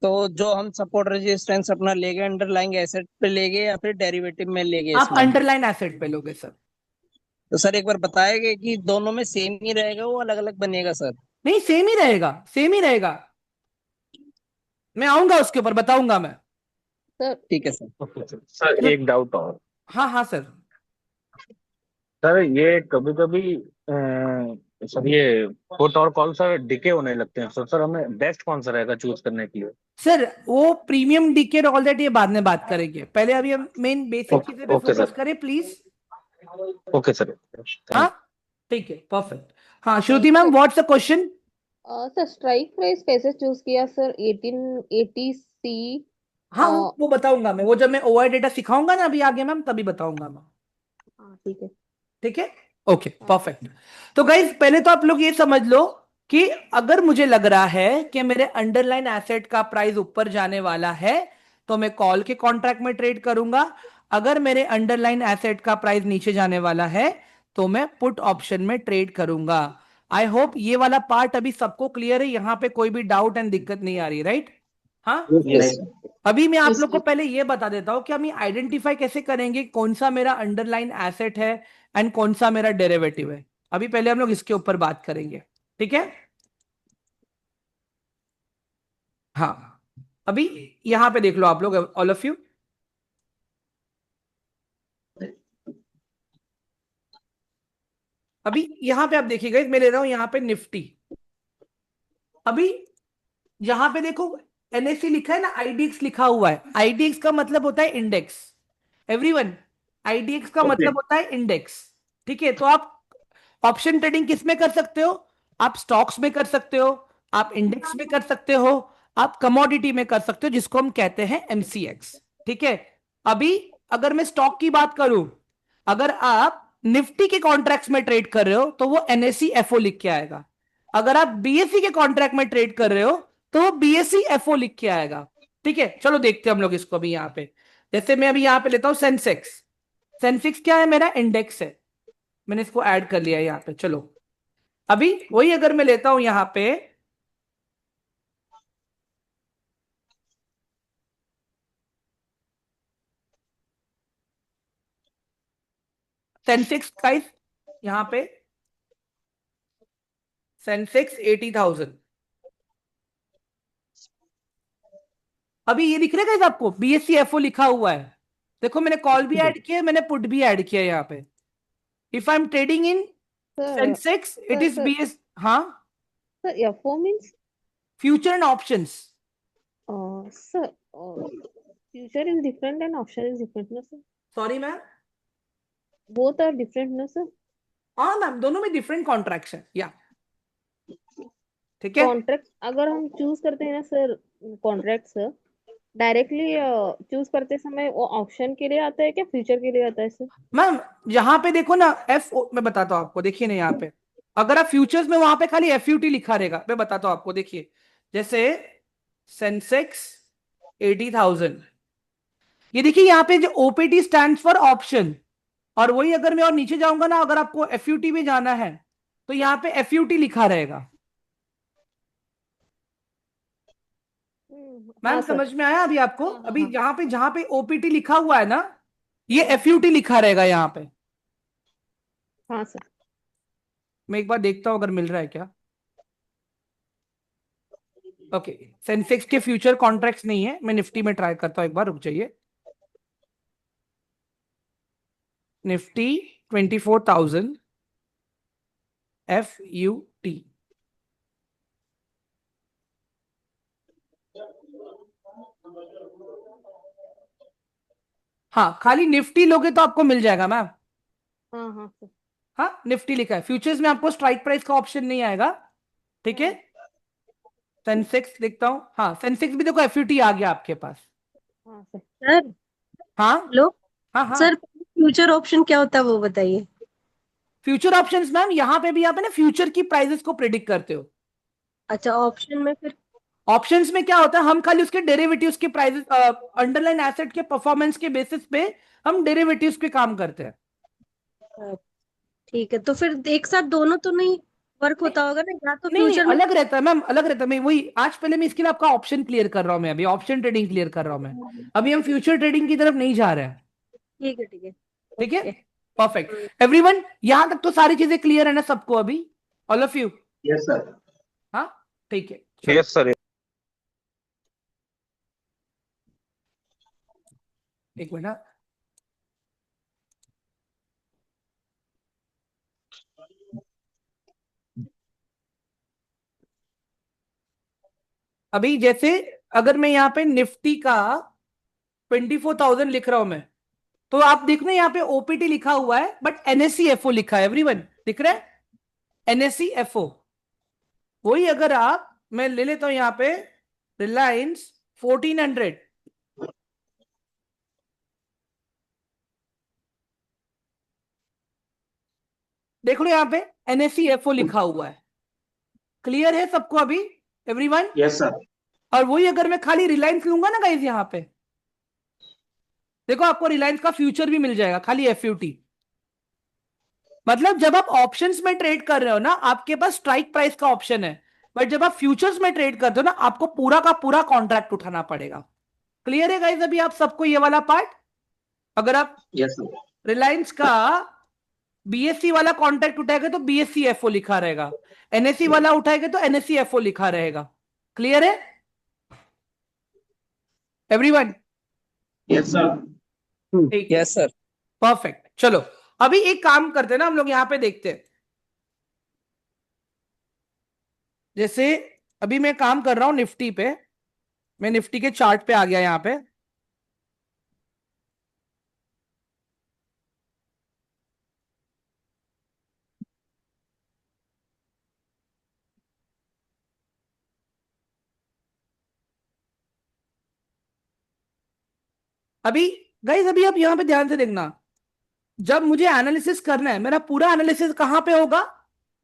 तो जो हम सपोर्ट रेजिस्टेंस अपना लेंगे अंडरलाइंग एसेट पे लेंगे या फिर डेरिवेटिव में लेंगे आप इसमें? अंडरलाइन एसेट पे लोगे सर। तो सर एक बार बताएगा कि दोनों में सेम ही रहेगा, वो अलग अलग बनेगा सर? नहीं, सेम ही रहेगा, सेम ही रहेगा। मैं आऊंगा उसके ऊपर बताऊंगा मैं। सर ठीक है सर। Okay sir. सर एक डाउट और। हाँ हाँ सर। सर ये कभी कभी सर ये पुट और कॉल सर डिके होने लगते हैं, सर हमें बेस्ट कौन सा रहेगा चूज करने के लिए? सर वो प्रीमियम डीके और ऑल दैट ये बाद में बात करेंगे, पहले अभी हम मेन बेसिक चीजें पे ओके फोकस सर। करें प्लीज। Okay sir. हाँ ठीक है, परफेक्ट। हाँ Shruti ma'am, what's the question? Sir strike price कैसे चूज किया सर? 1880 हाँ वो बताऊंगा मैं, वो जब मैं ओआई डेटा सिखाऊंगा ना अभी आगे मैम, तभी बताऊंगा मैं। हाँ ठीक है। ठीक है, ओके परफेक्ट। तो गाइज पहले तो आप लोग ये समझ लो कि अगर मुझे लग रहा है कि मेरे अंडरलाइन एसेट का प्राइस ऊपर जाने वाला है तो मैं कॉल के कॉन्ट्रैक्ट में ट्रेड करूंगा। अगर मेरे अंडरलाइन एसेट का प्राइस नीचे जाने वाला है तो मैं पुट ऑप्शन में ट्रेड करूंगा। आई होप ये वाला पार्ट अभी सबको क्लियर है, यहां पे कोई भी डाउट एंड दिक्कत नहीं आ रही, राइट? हाँ। यस। अभी मैं आप Yes, लोग को yes. पहले ये बता देता हूं कि हम ये आइडेंटिफाई कैसे करेंगे कौन सा मेरा अंडरलाइन एसेट है एंड कौन सा मेरा डेरिवेटिव है। अभी पहले हम लोग इसके ऊपर बात करेंगे, ठीक है? हाँ, अभी यहां पे देख लो आप लोग, ऑल ऑफ यू। अभी यहां पे आप देखिएगा, मैं ले रहा हूं यहां पे निफ्टी। अभी यहां पे देखो एनएससी लिखा है ना, आईडीएक्स लिखा हुआ है। आईडीएक्स का मतलब होता है इंडेक्स। एवरीवन, आईडीएक्स का Okay. मतलब होता है इंडेक्स। ठीक है, तो आप ऑप्शन ट्रेडिंग किस में कर सकते हो? आप स्टॉक्स में कर सकते हो, आप इंडेक्स में कर सकते हो, आप कमोडिटी में कर सकते हो, जिसको हम कहते हैं एमसीएक्स। ठीक है, अभी अगर मैं स्टॉक की बात करूं, अगर आप निफ्टी के कॉन्ट्रैक्ट्स में ट्रेड कर रहे हो तो वो एनएससी एफओ लिख के आएगा। अगर आप बीएससी के कॉन्ट्रैक्ट में ट्रेड कर रहे हो तो वो बीएससी एफओ लिख के आएगा। ठीक है, चलो देखते हैं हम लोग इसको अभी यहाँ पे। जैसे मैं अभी यहाँ पे लेता हूं सेंसेक्स। सेंसेक्स क्या है? मेरा इंडेक्स है, मैंने इसको ऐड कर लिया है यहाँ पे। चलो अभी वही अगर मैं लेता हूं यहाँ पे सेंसेक्स का, यहाँ पे सेंसेक्स 80,000। अभी ये दिख रहा है आपको, बीएससी एफओ लिखा हुआ है। देखो मैंने कॉल भी ऐड किया है, मैंने पुट भी ऐड किया है यहाँ पे। If I am trading in sir Sensex it sir is sir BS. हाँ, sir FO means future and options. Sir future is different and option is different ना sir? Sorry ma'am. Both are different ना सर? हाँ मैम, दोनों में डिफरेंट कॉन्ट्रैक्ट्स है या। ठीक है, कॉन्ट्रैक्ट अगर हम चूज करते हैं ना sir, contract sir directly choose करते समय वो ऑप्शन के लिए आता है क्या फ्यूचर के लिए आता है सर? मैम यहाँ पे देखो ना, मैं बताता हूँ आपको, देखिए ना यहाँ पे अगर आप फ्यूचर्स में, वहां पे खाली एफयूटी लिखा रहेगा। मैं बताता हूँ आपको, देखिए जैसे सेंसेक्स 80,000, ये देखिए यहाँ पे जो ओपीटी स्टैंड फॉर ऑप्शन। और वही अगर मैं और नीचे जाऊंगा ना, अगर आपको एफयूटी में जाना है तो यहाँ पे एफयूटी लिखा रहेगा। मैम हाँ सर। समझ में आया अभी आपको? हाँ हाँ अभी हाँ यहाँ पे जहां पे ओपीटी लिखा हुआ है ना, ये एफयूटी लिखा रहेगा यहाँ पे। हाँ सर। मैं एक बार देखता हूं अगर मिल रहा है क्या। ओके, सेंसेक्स के फ्यूचर कॉन्ट्रैक्ट्स नहीं है, मैं निफ्टी में ट्राई करता हूं एक बार, रुक जाइए। Nifty 24,000 FUT। हाँ, खाली निफ्टी लोगे तो आपको मिल जाएगा मैम। हाँ हाँ सर। हाँ, निफ्टी लिखा है, फ्यूचर्स में आपको स्ट्राइक प्राइस का ऑप्शन नहीं आएगा, ठीक है। सेंसेक्स देखता हूँ, हाँ सेंसेक्स भी देखो FUT आ गया आपके पास। हाँ सर। सर हाँ हेलो हाँ हाँ। सर, फ्यूचर ऑप्शन क्या होता है वो बताइए। फ्यूचर ऑप्शंस मैम, यहाँ पे भी आप है ना फ्यूचर की प्राइसेस को प्रिडिक्ट करते हो। अच्छा, ऑप्शन में फिर? ऑप्शंस में क्या होता है, हम खाली उसके डेरिवेटिव्स के प्राइसेस, अंडरलाइन एसेट के परफॉर्मेंस के बेसिस पे हम डेरिवेटिव्स पे काम करते हैं। ठीक है, तो फिर एक साथ दोनों तो नहीं वर्क होता होगा ना, या तो नहीं नहीं, फ्यूचर में? अलग रहता है मैम, अलग रहता है। मैं वही आज पहले मैं इसके लिए आपका ऑप्शन क्लियर कर रहा हूँ, मैं अभी ऑप्शन ट्रेडिंग क्लियर कर रहा हूँ मैं। अभी हम फ्यूचर ट्रेडिंग की तरफ नहीं जा रहे हैं, ठीक है ठीक है। ठीक है। ओके। परफेक्ट एवरीवन, यहां तक तो सारी चीजें क्लियर है ना सबको अभी, all of you? Yes sir. हाँ ठीक है, चलो। Yes sir. एक मिनट। अभी जैसे अगर मैं यहाँ पे निफ्टी का 24,000 लिख रहा हूं मैं, तो आप देखना यहाँ पे OPT लिखा हुआ है बट NSE FO लिखा है, एवरीवन दिख रहा है NSE FO। वही अगर आप, मैं ले लेता हूं यहाँ पे रिलायंस 1400, देख लो यहाँ पे NSE FO लिखा हुआ है। क्लियर है सबको अभी एवरीवन? Yes sir. और वही अगर मैं खाली रिलायंस लूंगा ना गाइस, यहाँ पे देखो आपको रिलायंस का फ्यूचर भी मिल जाएगा, खाली FUT। मतलब जब आप ऑप्शंस में ट्रेड कर रहे हो ना, आपके पास स्ट्राइक प्राइस का ऑप्शन है, बट जब आप फ्यूचर्स में ट्रेड करते हो ना, आपको पूरा का पूरा कॉन्ट्रैक्ट उठाना पड़ेगा। क्लियर है गाइस अभी आप सबको ये वाला पार्ट? अगर आप यस सर। रिलायंस का BSE वाला कॉन्ट्रैक्ट उठाएगा तो BSE FO लिखा रहेगा, NSE वाला उठाएगा तो NSE FO लिखा रहेगा। क्लियर है एवरीवन? Yes sir. ठीक है, यस सर। परफेक्ट। चलो अभी एक काम करते हैं ना हम लोग, यहाँ पे देखते हैं। जैसे अभी मैं काम कर रहा हूं निफ्टी पे, मैं निफ्टी के चार्ट पे आ गया यहाँ पे। अभी गाइस अभी आप यहाँ पे ध्यान से देखना, जब मुझे एनालिसिस करना है, मेरा पूरा एनालिसिस कहां पे होगा?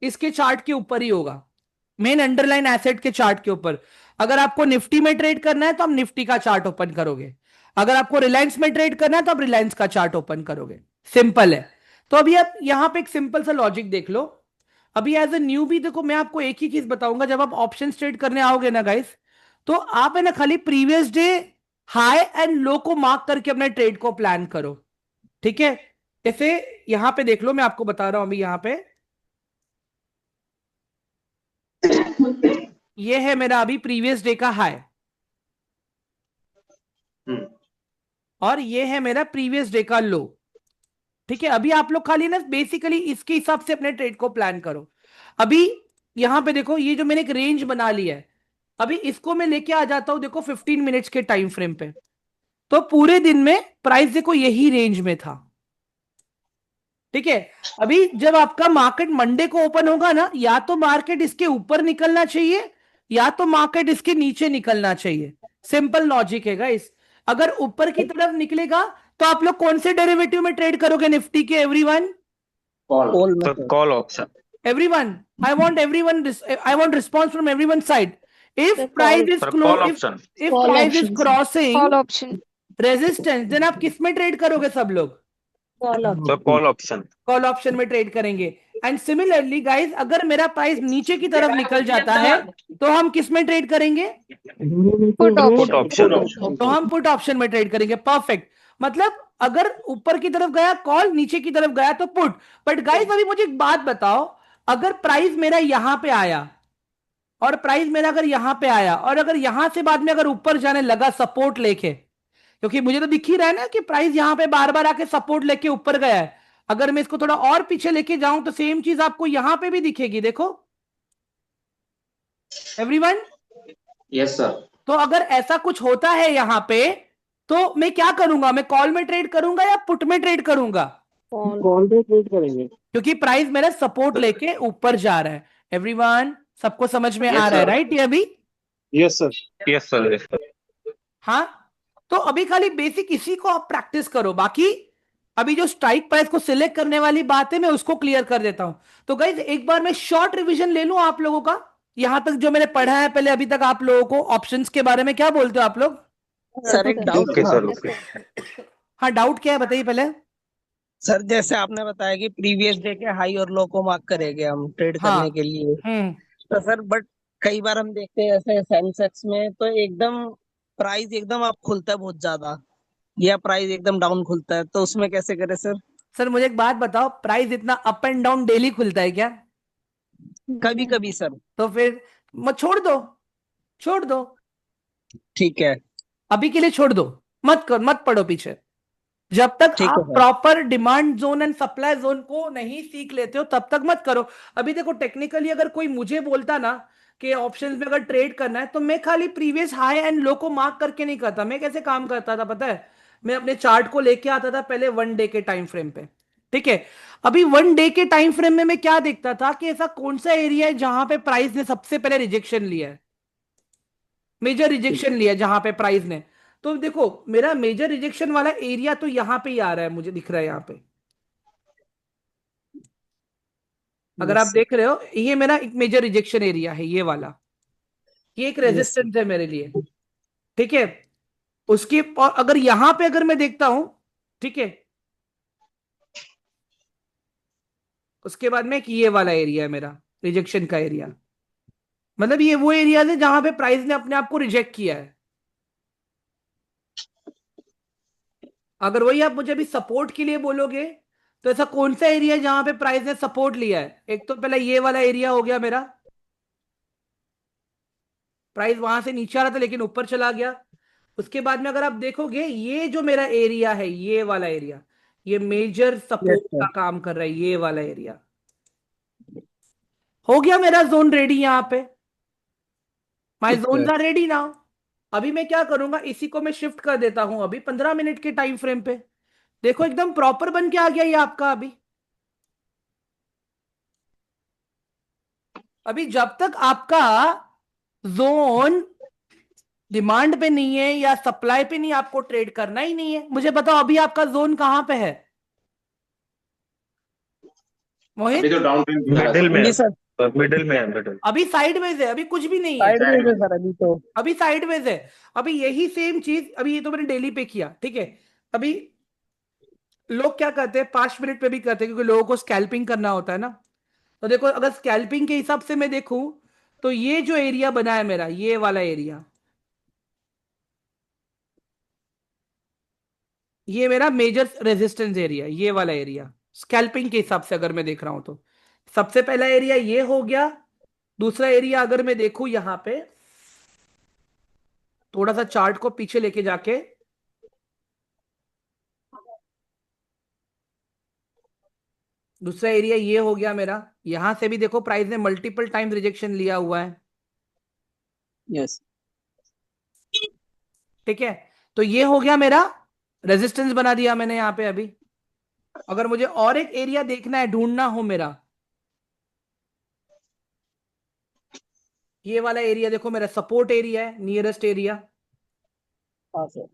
इसके चार्ट के ऊपर ही होगा, मेन अंडरलाइन एसेट के चार्ट के ऊपर। अगर आपको निफ्टी में ट्रेड करना है तो आप निफ्टी का चार्ट ओपन करोगे, अगर आपको रिलायंस में ट्रेड करना है तो आप रिलायंस का चार्ट ओपन करोगे। सिंपल है। तो अभी आप यहां पे एक सिंपल सा लॉजिक देख लो। अभी एज ए न्यू भी देखो, मैं आपको एक ही चीज बताऊंगा, जब आप ऑप्शन ट्रेड करने आओगे ना गाइस, तो आप है ना खाली previous day high and low को मार्क करके अपने ट्रेड को प्लान करो, ठीक है। जैसे यहां पे देख लो, मैं आपको बता रहा हूं अभी, यहां पे ये है मेरा अभी प्रीवियस डे का हाई, और ये है मेरा प्रीवियस डे का लो, ठीक है। अभी आप लोग खाली ना बेसिकली इसके हिसाब से अपने ट्रेड को प्लान करो। अभी यहां पे देखो, ये जो मैंने एक रेंज बना लिया है, अभी इसको मैं लेके आ जाता हूं देखो 15 मिनट्स के टाइम फ्रेम पे, तो पूरे दिन में प्राइस देखो यही रेंज में था, ठीक है। अभी जब आपका मार्केट मंडे को ओपन होगा ना, या तो मार्केट इसके ऊपर निकलना चाहिए या तो मार्केट इसके नीचे निकलना चाहिए। सिंपल लॉजिक है गाइस। अगर ऊपर की तरफ निकलेगा तो आप लोग कौन से डेरिवेटिव में ट्रेड करोगे निफ्टी के एवरीवन? कॉल में sir sir. Call option. Everyone, I want response from everyone's side. If Sir, price call. is sir call option. if Call price is option, sir. crossing call option. resistance, then आप किस में ट्रेड करोगे सब लोग? Call sir option. Call option. Call option में ट्रेड करेंगे। एंड सिमिलरली गाइस, अगर मेरा प्राइस नीचे की तरफ निकल जाता है तो हम किस में ट्रेड करेंगे? Put put option. ऑप्शन। तो हम पुट ऑप्शन में ट्रेड करेंगे। परफेक्ट। मतलब अगर ऊपर की तरफ गया कॉल, नीचे की तरफ गया तो पुट। बट गाइस अभी मुझे एक बात बताओ, अगर प्राइस मेरा यहां पे आया और प्राइस मेरा अगर यहां पे आया और अगर यहां से बाद में अगर ऊपर जाने लगा सपोर्ट लेके, क्योंकि मुझे तो दिख ही रहा है ना कि प्राइस यहां पे बार बार आके सपोर्ट लेके ऊपर गया है, अगर मैं इसको थोड़ा और पीछे लेके जाऊं तो सेम चीज आपको यहां पे भी दिखेगी, देखो एवरीवन। Yes sir. तो अगर ऐसा कुछ होता है यहां पे तो मैं क्या करूंगा, मैं कॉल में ट्रेड करूंगा या पुट में ट्रेड करूंगा? कॉल पे ट्रेड करेंगे। क्योंकि प्राइस मेरा सपोर्ट लेके ऊपर जा रहा है। एवरीवन सबको समझ में आ यस रहा है सर। राइट ये अभी? Yes sir. Yes sir, yes sir. हाँ, तो अभी खाली बेसिक इसी को आप प्रैक्टिस करो, बाकी अभी जो स्ट्राइक प्राइस को सिलेक्ट करने वाली बात है मैं उसको क्लियर कर देता हूं। तो गाइज एक बार मैं शॉर्ट रिवीजन ले लूं आप लोगों का, यहां तक जो मैंने पढ़ा है पहले अभी तक आप लोगों को। ऑप्शंस के बारे में क्या बोलते हो आप लोग? सर एक डाउट ओके था। Sir, okay. हाँ, डाउट क्या है बताइए पहले। सर जैसे आपने बताया कि प्रीवियस डे के हाई और लो को मार्क करेंगे हम ट्रेड हाँ। करने के लिए, हम्म। तो सर बट कई बार हम देखते हैं जैसे सेंसेक्स में तो एकदम प्राइस एकदम आप खुलता है बहुत ज्यादा, या प्राइस एकदम डाउन खुलता है, तो उसमें कैसे करें सर? सर मुझे एक बात बताओ, प्राइस इतना अप एंड डाउन डेली खुलता है क्या? कभी कभी सर। तो फिर मत छोड़ दो, छोड़ दो, ठीक है। अभी के लिए छोड़ दो, मत कर, मत पढ़ो पीछे। जब तक ठीक है आप sir. Proper demand zone and supply zone को नहीं सीख लेते हो तब तक मत करो। अभी देखो टेक्निकली अगर कोई मुझे बोलता ना कि ऑप्शंस में अगर ट्रेड करना है तो मैं खाली प्रीवियस हाई एंड लो को मार्क करके नहीं करता। मैं कैसे काम करता था पता है? मैं अपने चार्ट को लेके आता था पहले 1 डे के टाइम फ्रेम पे, ठीक है? अभी 1 डे के टाइम फ्रेम में मैं क्या देखता था कि ऐसा कौन सा एरिया है जहां पे प्राइस ने सबसे पहले रिजेक्शन लिया है, मेजर रिजेक्शन लिया है जहां पे प्राइस ने। तो देखो मेरा मेजर रिजेक्शन वाला एरिया तो यहां पे ही आ रहा है, मुझे दिख रहा है यहां पे। अगर आप यस सर। देख रहे हो ये मेरा एक मेजर रिजेक्शन एरिया है, ये वाला, ये एक यस सर। रेजिस्टेंस है मेरे लिए, ठीक है? उसके और अगर यहां पे अगर मैं देखता हूं, ठीक है, उसके बाद में एक ये वाला एरिया है मेरा रिजेक्शन का एरिया, मतलब ये वो एरिया है जहां पे प्राइस ने अपने आप को रिजेक्ट किया है। अगर वही आप मुझे अभी सपोर्ट के लिए बोलोगे तो ऐसा कौन सा एरिया है जहां पे प्राइस ने सपोर्ट लिया है? एक तो पहले ये वाला एरिया हो गया मेरा, प्राइस वहां से नीचे आ रहा था लेकिन ऊपर चला गया। उसके बाद में अगर आप देखोगे ये जो मेरा एरिया है, ये वाला एरिया, ये मेजर यस सपोर्ट सर। का काम कर रहा है, ये वाला एरिया हो गया मेरा जोन रेडी यहां पे। माय ठीक है। Zones are ready now. अभी मैं क्या करूंगा, इसी को मैं शिफ्ट कर देता हूं अभी 15 मिनट के टाइम फ्रेम पे। देखो एकदम प्रॉपर बन के आ गया ये आपका। अभी अभी जब तक आपका जोन डिमांड पे नहीं है या सप्लाई पे नहीं, आपको ट्रेड करना ही नहीं है। मुझे बताओ अभी आपका जोन कहां पे है अभी मोहित? तो डाउन ट्रेंड दिखा रहा है मिडिल सर। में जी सर। है, मिडिल में है, मिडिल। अभी साइडवेज है, अभी कुछ भी नहीं है, साइड में है सर अभी तो। अभी साइडवेज है। अभी यही सेम चीज, अभी ये तो मैंने डेली पे किया, ठीक है? अभी लोग क्या करते हैं 5 मिनट पे भी करते हैं क्योंकि लोगों को स्कैल्पिंग करना होता है ना। तो देखो अगर स्कैल्पिंग के हिसाब से मैं देखूं तो ये जो एरिया बना है मेरा, ये वाला एरिया, ये मेरा मेजर रेजिस्टेंस एरिया, ये वाला एरिया स्कैल्पिंग के हिसाब से अगर मैं देख रहा हूं तो सबसे पहला एरिया ये हो गया। दूसरा एरिया अगर मैं देखूं यहां पे, थोड़ा सा चार्ट को पीछे लेके जाके, दूसरा एरिया ये हो गया मेरा। यहां से भी देखो प्राइस ने मल्टीपल टाइम रिजेक्शन लिया हुआ है, यस। ठीक है? तो ये हो गया मेरा रेजिस्टेंस बना दिया मैंने यहां पे। अभी अगर मुझे और एक एरिया देखना है, ढूंढना हो मेरा, ये वाला एरिया देखो मेरा सपोर्ट एरिया है, नियरेस्ट एरिया। हाँ सर।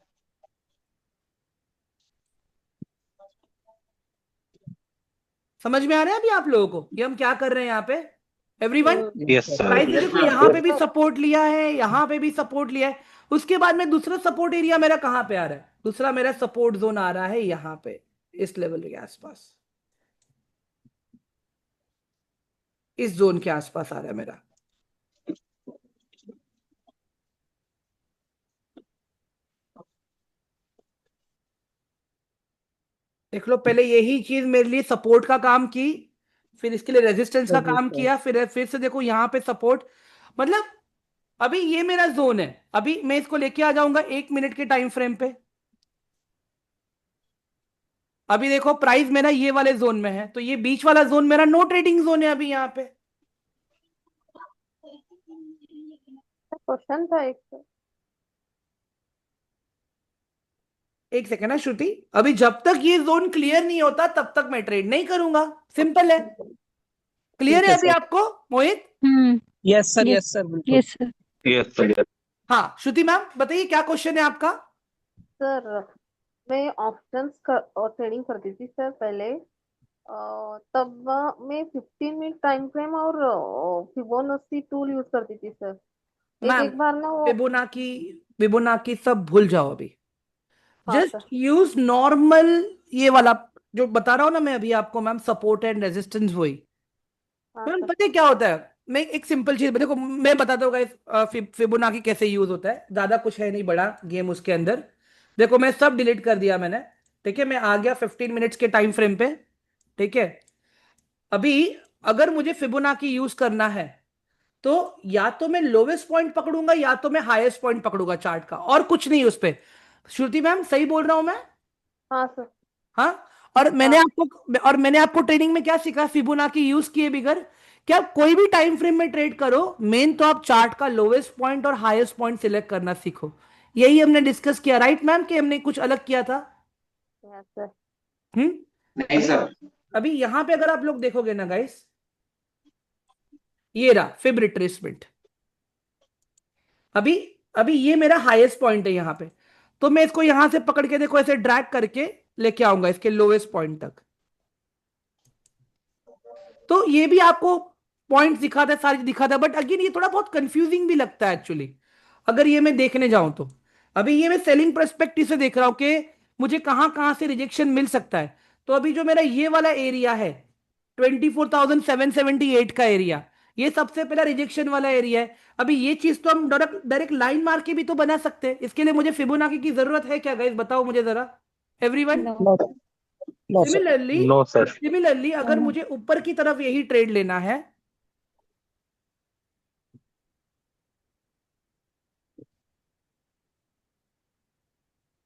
समझ में आ रहा है अभी आप लोगों को कि हम क्या कर रहे हैं यहाँ पे? Everyone yes sir. प्राइस ने देखो यहाँ पे भी सपोर्ट लिया है, यहाँ पे भी सपोर्ट लिया है। उसके बाद में दूसरा सपोर्ट एरिया मेरा कहाँ पे आ रहा है? दूसरा मेरा सपोर्ट जोन आ रहा है यहाँ पे, इस लेवल के आसपास, इस जोन के आसपास आ रहा है मेरा। देख लो, पहले यही चीज मेरे लिए सपोर्ट का काम की, फिर इसके लिए रेजिस्टेंस का काम किया, फिर से देखो यहाँ पे सपोर्ट। मतलब अभी ये मेरा जोन है, अभी मैं इसको लेके आ जाऊंगा 1 मिनट के टाइम फ्रेम पे। अभी देखो प्राइस मेरा ये वाले जोन में है, तो ये बीच वाला जोन मेरा नो ट्रेडिंग जोन है अभी यहाँ पे। क्वेश्चन था एक तो। एक सेकेंड ना श्रुति, अभी जब तक ये जोन क्लियर नहीं होता तब तक मैं ट्रेड नहीं करूंगा, सिंपल है। क्लियर ठीक है है अभी सर। आपको Mohit? Yes sir, yes yes sir, बिल्कुल। Yes sir. Yes sir. हाँ श्रुति मैम बताइए क्या क्वेश्चन है आपका? सर मैं ऑप्शंस और ट्रेडिंग करती थी सर पहले। तब मैं 15 मिनट टाइम फ्रेम और फिबोनाची टूल यूज करती थी सर। एक मैम एक बार ना वो। फिबोनाची फिबोनाची सब भूल जाओ अभी, हाँ जस्ट सर। यूज नॉर्मल ये वाला जो बता रहा हूं ना मैं अभी आपको मैम, सपोर्ट एंड रेजिस्टेंस वही। हाँ मैम सर। पता है क्या होता है, मैं एक सिंपल चीज देखो मैं बताता हूँ गाइस, फिबोनाची कैसे यूज होता है, ज्यादा कुछ है नहीं बड़ा गेम उसके अंदर। देखो मैं सब डिलीट कर दिया मैंने, ठीक है, मैं आ गया 15 मिनट्स के टाइम फ्रेम पे, ठीक है। अभी अगर मुझे फिबोनाची यूज करना है तो या तो मैं लोवेस्ट पॉइंट पकड़ूंगा या तो मैं हाईएस्ट पॉइंट पकड़ूंगा चार्ट का, और कुछ नहीं उस पे। श्रुति मैम सही बोल रहा हूं मैं? हाँ सर। हाँ। और मैंने हाँ आपको ट्रेनिंग में क्या सिखा फिबोनाची यूज किए बिगर? क्या कोई भी टाइम फ्रेम में ट्रेड करो, मेन तो आप चार्ट का लोवेस्ट पॉइंट और हाईएस्ट पॉइंट सिलेक्ट करना सीखो। यही हमने डिस्कस किया, राइट मैम, कि हमने कुछ अलग किया था? Yes sir. हम्म। नहीं अभी सर। अभी यहां पे अगर आप लोग देखोगे ना गाइस, ये रहा फिब रिट्रेसमेंट। अभी अभी ये मेरा हाईएस्ट पॉइंट है यहाँ पे, तो मैं इसको यहां से पकड़ के देखो ऐसे ड्रैग करके लेके आऊंगा इसके लोएस्ट पॉइंट तक। तो ये भी आपको पॉइंट दिखाता है, सारी दिखाता है, बट अगेन ये थोड़ा बहुत कंफ्यूजिंग भी लगता है एक्चुअली, अगर ये मैं देखने जाऊं तो। अभी ये मैं सेलिंग पर्सपेक्टिव से देख रहा हूं कि मुझे कहां कहां से रिजेक्शन मिल सकता है। तो अभी जो मेरा ये वाला एरिया है 24,778 का एरिया, ये सबसे पहला रिजेक्शन वाला एरिया है। अभी ये चीज तो हम डायरेक्ट डायरेक्ट लाइन मार के भी तो बना सकते हैं, इसके लिए मुझे फिबोनाची की जरूरत है क्या गाइस, बताओ मुझे जरा everyone. No. No, no sir. Similarly no sir. Similarly अगर मुझे ऊपर की तरफ यही ट्रेड लेना है,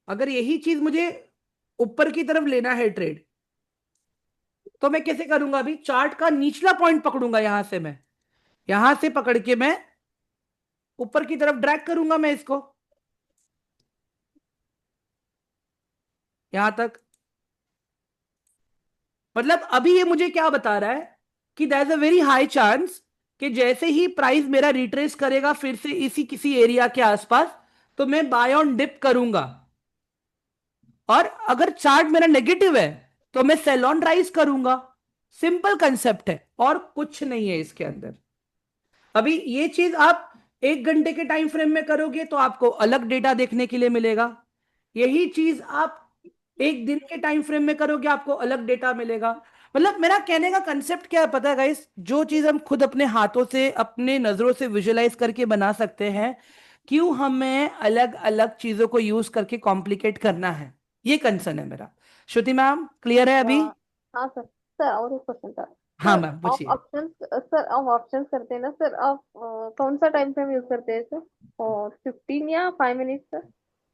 अगर यही चीज मुझे ऊपर की तरफ लेना है ट्रेड, तो मैं कैसे करूंगा? अभी चार्ट का निचला पॉइंट पकड़ूंगा, यहां से मैं यहां से पकड़ के मैं ऊपर की तरफ ड्रैग करूंगा मैं इसको यहां तक। मतलब अभी ये मुझे क्या बता रहा है कि there is a very high chance कि जैसे ही प्राइस मेरा रिट्रेस करेगा फिर से इसी किसी एरिया के आसपास, तो मैं बाय ऑन डिप करूंगा। और अगर चार्ट मेरा नेगेटिव है तो मैं सेल ऑन राइज करूंगा। सिंपल कंसेप्ट है और कुछ नहीं है इसके अंदर। अभी ये चीज आप 1 घंटे के टाइम फ्रेम में करोगे तो आपको अलग डेटा देखने के लिए मिलेगा, यही चीज आप 1 दिन के टाइम फ्रेम में करोगे आपको अलग डेटा मिलेगा। मतलब मेरा कहने का कंसेप्ट क्या है पता है गाइस, जो चीज हम खुद अपने हाथों से अपने नजरों से विजुअलाइज करके बना सकते हैं, क्यों हमें अलग अलग चीजों को यूज करके कॉम्प्लिकेट करना है, ये कंसर्न है मेरा। श्रुति मैम क्लियर है अभी? हाँ सर। सर और एक क्वेश्चन था हाँ सर। मैम आप पूछिए। ऑप्शंस सर आप ऑप्शंस करते हैं ना सर, आप कौन सा टाइम फ्रेम यूज करते हैं सर? और 15 या 5 मिनट सर?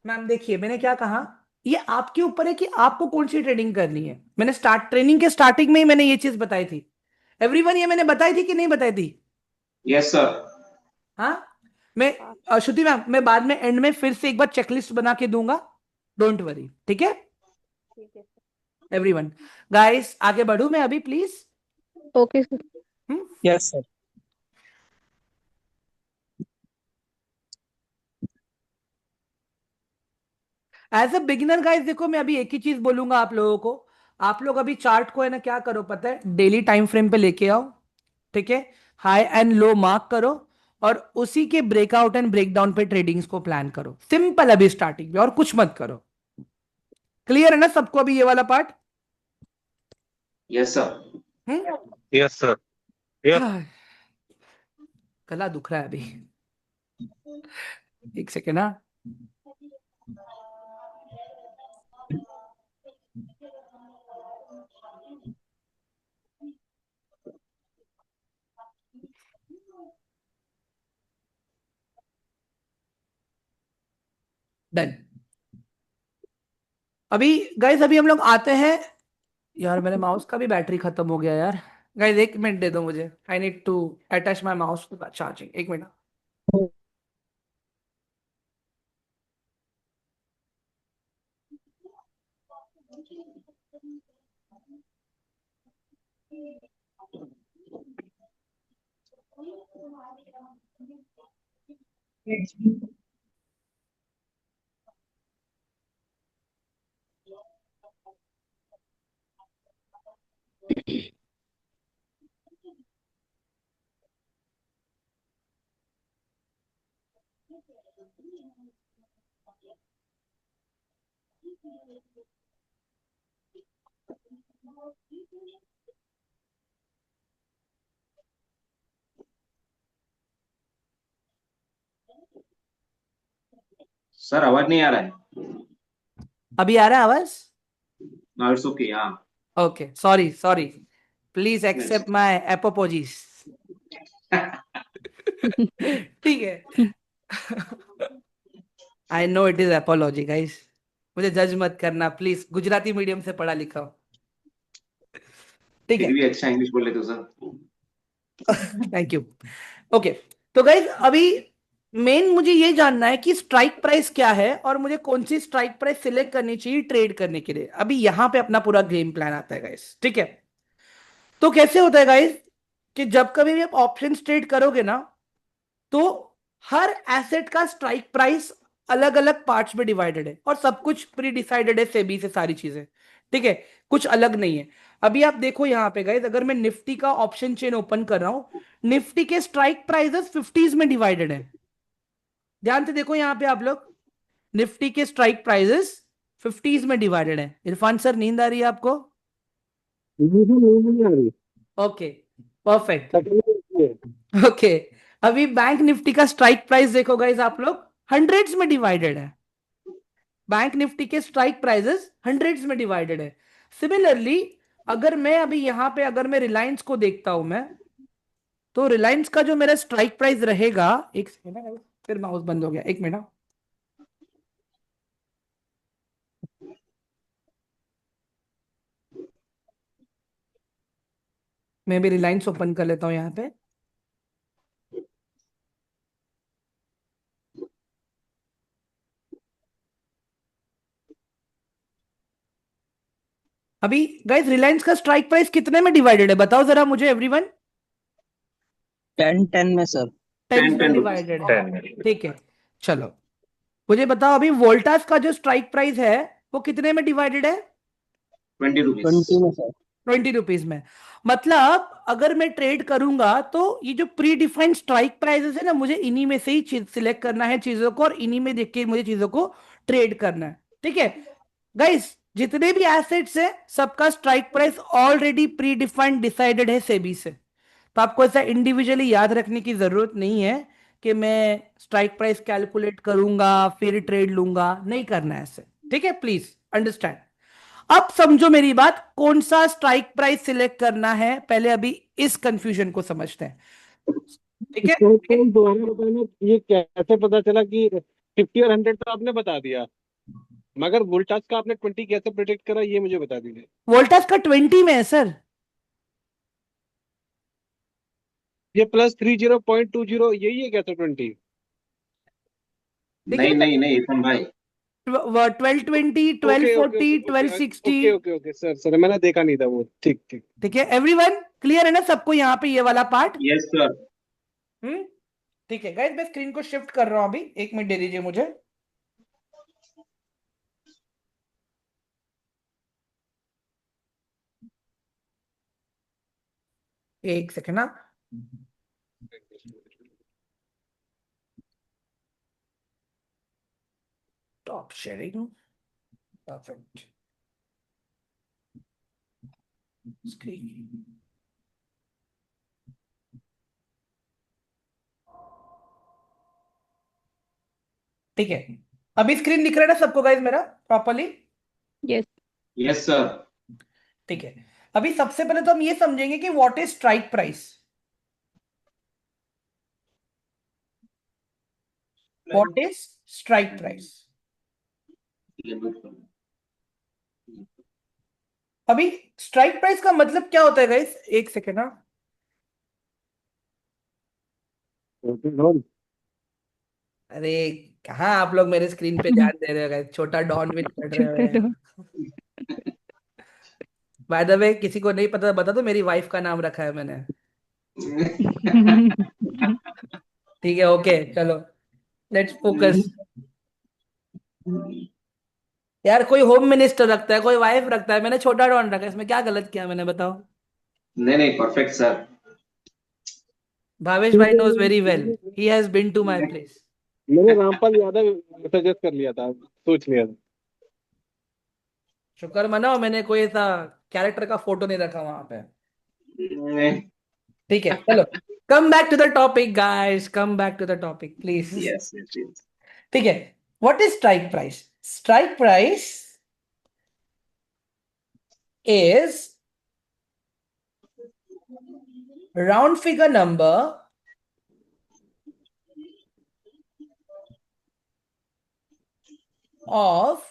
मैम देखिए मैंने क्या कहा, ये आपके ऊपर है कि आपको कौन सी ट्रेडिंग करनी है। मैंने ट्रेनिंग के स्टार्टिंग में ही मैंने ये चीज बताई थी, एवरीवन, ये मैंने बताई थी कि नहीं बताई थी? Yes sir. हाँ। मैं हाँ श्रुति मैम मैं बाद में एंड में फिर से एक बार चेकलिस्ट बना के दूंगा, डोंट वरी, ठीक है ठीक है सर। एवरीवन। गाइस आगे बढ़ू मैं अभी please. Okay sir. Yes sir. As a beginner guys देखो मैं अभी एक ही चीज बोलूंगा आप लोगों को, आप लोग अभी चार्ट को है ना क्या करो पता है, डेली टाइम फ्रेम पे लेके आओ, ठीक है, हाई एंड लो मार्क करो, और उसी के ब्रेकआउट एंड ब्रेकडाउन पे ट्रेडिंग्स को प्लान करो, सिंपल अभी स्टार्टिंग में, और कुछ मत करो। क्लियर है ना सबको अभी ये वाला part? Yes sir. Hmm. Yes sir. Yes. हाँ, गला दुख रहा है अभी, एक सेकेंड ना। डन। अभी गाइस अभी हम लोग आते हैं। यार मेरे माउस का भी बैटरी खत्म हो गया यार। गाइस 1 मिनट दे दो मुझे, I need to attach my mouse to the charging. 1 मिनट। सर आवाज नहीं आ रहा है। अभी आ रहा है आवाज? Now it's okay. हाँ। Okay, sorry sorry, please Yes. Accept my apologies. ठीक है। I know it is apology guys, मुझे जज मत करना प्लीज, गुजराती मीडियम से पढ़ा लिखा हूं। ठीक फिर है, भी अच्छा इंग्लिश बोल लेते हो सर। Thank you. ओके, तो गाइस अभी मेन मुझे ये जानना है कि स्ट्राइक प्राइस क्या है और मुझे कौन सी स्ट्राइक प्राइस सिलेक्ट करनी चाहिए ट्रेड करने के लिए। अभी यहां पे अपना पूरा गेम प्लान आता है गाइस, ठीक है। तो कैसे होता है गाइस कि जब कभी भी आप ऑप्शन ट्रेड करोगे ना, तो हर एसेट का स्ट्राइक प्राइस अलग अलग पार्ट्स में डिवाइडेड है और सब कुछ प्री डिसाइडेड है सेबी से, सारी चीजें, ठीक है, कुछ अलग नहीं है। अभी आप देखो यहां पे गाइस, अगर मैं निफ्टी का ऑप्शन चेन ओपन कर रहा हूं, निफ्टी के स्ट्राइक प्राइसेस 50s में डिवाइडेड है। ध्यान से देखो यहां पे आप लोग, निफ्टी के स्ट्राइक प्राइसेस 50s में डिवाइडेड है। इरफान सर नींद आ रही है आपको? नहीं आ रही। Okay, perfect. सेकंड ओके, अभी बैंक निफ्टी का स्ट्राइक प्राइस देखो गाइस आप लोग, हंड्रेड्स में डिवाइडेड है। बैंक निफ्टी के स्ट्राइक प्राइसेस हंड्रेड्स में डिवाइडेड है। सिमिलरली अगर मैं अभी यहां पे अगर मैं रिलायंस को देखता हूं मैं, तो रिलायंस का जो मेरा स्ट्राइक प्राइस रहेगा, एक सेकंड, फिर माउस बंद हो गया, 1 मिनट। मैं भी रिलायंस ओपन कर लेता हूं यहां पे। अभी गाइस रिलायंस का स्ट्राइक प्राइस कितने में डिवाइडेड है बताओ जरा मुझे एवरीवन। 10 में सर। 10 10 में 10 डिवाइडेड है, 10 ठीक है। चलो मुझे बताओ अभी वोल्टास का जो स्ट्राइक प्राइस है वो कितने में डिवाइडेड है? 20 रुपीज। 20 में सर। 20 रुपीज में। मतलब अगर मैं ट्रेड करूंगा तो ये जो प्री डिफाइंड स्ट्राइक प्राइसेस है ना, मुझे इन्हीं में से ही सिलेक्ट करना है चीजों को और इन्हीं में देख के मुझे चीजों को ट्रेड करना है, ठीक है। गाइस जितने भी एसेट्स है सबका strike price already pre defined decided है सेबी से, तो आपको ऐसा इंडिविजुअली याद रखने की जरूरत नहीं है कि मैं स्ट्राइक प्राइस कैलकुलेट करूंगा फिर ट्रेड लूंगा, नहीं करना है ऐसे, ठीक है, प्लीज अंडरस्टैंड। अब समझो मेरी बात, कौन सा स्ट्राइक प्राइस सिलेक्ट करना है, पहले अभी इस कंफ्यूजन को समझते हैं, ठीक है। दोबारा बताना, ये कैसे पता चला कि 50 और 100 तो आपने बता दिया, मगर वोल्टास का आपने 20 कैसे प्रिडिक्ट करा, ये मुझे बता दीजिए। वोल्टास का 20 में है सर। ये +30.20 यही है क्या सर 20? देखिए नहीं नहीं नहीं इरफान भाई। 1220, okay okay 1240, okay okay 1260, okay okay okay sir sir मैंने देखा नहीं था वो, ठीक ठीक। ठीक है। एवरीवन क्लियर है ना सबको यहाँ पे ये वाला पार्ट? Yes sir. हम्म, ठीक है गाइस, मैं स्क्रीन को शिफ्ट कर रहा हूं अभी, 1 मिनट दे दीजिए मुझे। एक सेकेंड ना, स्टॉप शेयरिंग, परफेक्ट स्क्रीन। ठीक है, अभी स्क्रीन दिख रहा है ना सबको गाइस मेरा प्रॉपरली? यस। Yes sir. ठीक है, अभी सबसे पहले तो हम ये समझेंगे कि what is strike price. What is strike price? Note कर लो। अभी स्ट्राइक प्राइस का मतलब क्या होता है गाइस? एक सेकेंड ना। अरे कहाँ आप लोग मेरे स्क्रीन पे ध्यान दे रहे हो guys? छोटा डॉन विन पढ़ रहे हो छोटा यहाँ। बाय द वे, किसी को नहीं पता बता दो, मेरी वाइफ का नाम रखा है मैंने। ठीक है, ओके चलो, लेट्स फोकस। यार कोई होम मिनिस्टर रखता है, कोई वाइफ रखता है, मैंने छोटा डॉन रखा है, इसमें क्या गलत किया मैंने, बताओ? नहीं नहीं, परफेक्ट सर। भावेश भाई knows very well, he has been to my place. मैंने रामपाल यादव सजेस्ट कर लिया था, सोच लिया था। शुक्र मनाओ मैंने कोई ऐसा कैरेक्टर का फोटो नहीं रखा वहां पे। ठीक है चलो, come back to the topic guys, come back to the topic please. Yes yes yes. ठीक है, what is strike price? Strike price is round figure number of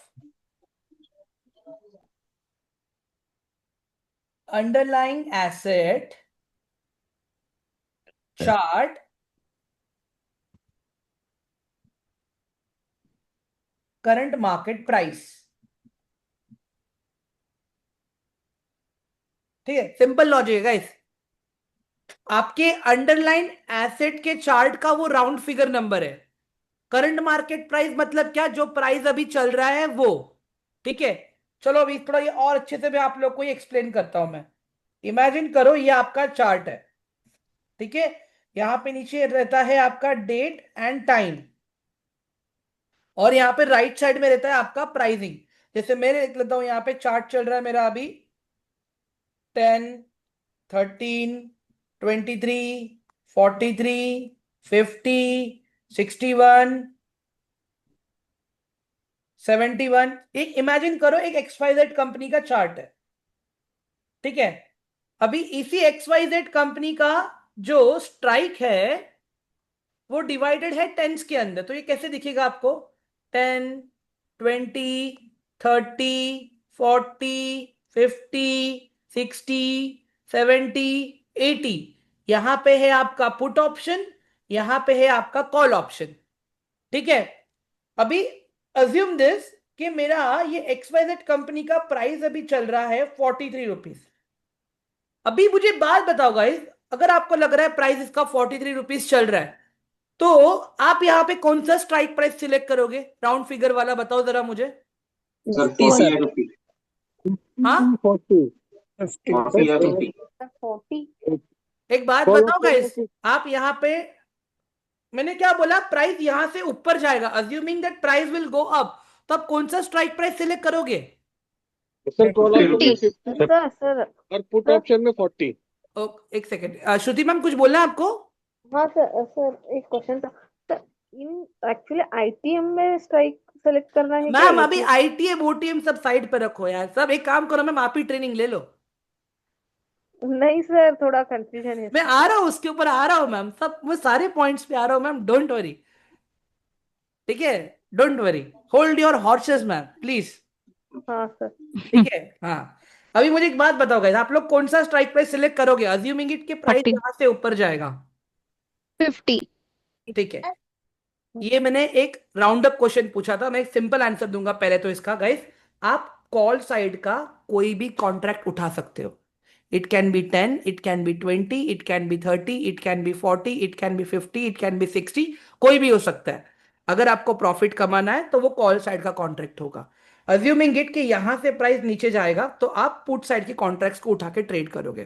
underlying asset chart current market price। ठीक है, सिंपल लॉजिक है गाइस। आपके अंडरलाइन एसेट के चार्ट का वो राउंड फिगर नंबर है। करंट मार्केट प्राइस मतलब क्या? जो प्राइस अभी चल रहा है वो। ठीक है, चलो अभी थोड़ा ये और अच्छे से मैं आप लोग को ये एक्सप्लेन करता हूं मैं। इमेजिन करो ये आपका चार्ट है, ठीक है, यहां पे नीचे रहता है आपका डेट एंड टाइम, और यहाँ पे राइट साइड में रहता है आपका प्राइसिंग। जैसे मैं देख लेता हूं, यहाँ पे चार्ट चल रहा है मेरा अभी 10, 13, 23, 43, 50, 61, 71। एक इमेजिन करो एक XYZ कंपनी का चार्ट है, ठीक है। अभी इसी XYZ कंपनी का जो स्ट्राइक है वो डिवाइडेड है टेंस के अंदर, तो ये कैसे दिखेगा आपको? 10, 20, 30, 40, 50, 60, 70, 80। यहां पे है आपका पुट ऑप्शन, यहां पे है आपका कॉल ऑप्शन, ठीक है। अभी अज्यूम दिस कि मेरा ये XYZ कंपनी का प्राइस अभी चल रहा है 43 रुपीज। अभी मुझे बात बताओ गाइस, अगर आपको लग रहा है प्राइस इसका 43 रुपीज चल रहा है, तो आप यहाँ पे कौन सा स्ट्राइक प्राइस सिलेक्ट करोगे? राउंड फिगर वाला बताओ जरा मुझे। Sir 50 40 sir. या 50? हाँ, 40 40 या 50? 40। एक बात बताओ गाइस, आप यहाँ पे, मैंने क्या बोला, प्राइस यहां से ऊपर जाएगा, assuming that price will go up, तो आप कौन सा स्ट्राइक प्राइस सिलेक्ट करोगे? सर कॉल 50 ऑप्शन में रुपीज। 50 सर और पुट सर ऑप्शन में 40। एक सेकेंड, श्रुति मैम कुछ बोलना है आपको? हाँ सर सर एक क्वेश्चन था सर। इन एक्चुअली आईटीएम में स्ट्राइक सेलेक्ट करना है क्या मैम अभी ATM? ITM OTM सब साइड पे रखो यार, सब एक काम करो मैम, आप ही ट्रेनिंग ले लो। नहीं सर, थोड़ा कंफ्यूजन है मैं सर। आ रहा हूँ उसके ऊपर, आ रहा हूँ मैम, सब मैं सारे पॉइंट्स पे आ रहा हूँ मैम, डोंट वरी। ठीक है, don't worry, hold your horses ma'am please. हाँ सर। ठीक है, हाँ। अभी मुझे एक बात बताओ गाइस, आप लोग कौन सा स्ट्राइक प्राइस सिलेक्ट करोगे अज्यूमिंग इट के प्राइस 40, यहां से ऊपर जाएगा? 50। ठीक है, ये मैंने एक राउंड अप क्वेश्चन पूछा था, मैं एक सिंपल आंसर दूंगा पहले तो इसका गाइस। आप कॉल साइड का कोई भी कॉन्ट्रैक्ट उठा सकते हो। It can B 10, it can B 20, it can B 30, it can B 40, it can B 50, it can B 60, कोई भी हो सकता है। अगर आपको प्रॉफिट कमाना है तो वो कॉल साइड का कॉन्ट्रैक्ट होगा। अज्यूमिंग इट कि यहां से प्राइस नीचे जाएगा तो आप पुट साइड के कॉन्ट्रैक्ट्स को उठा के ट्रेड करोगे।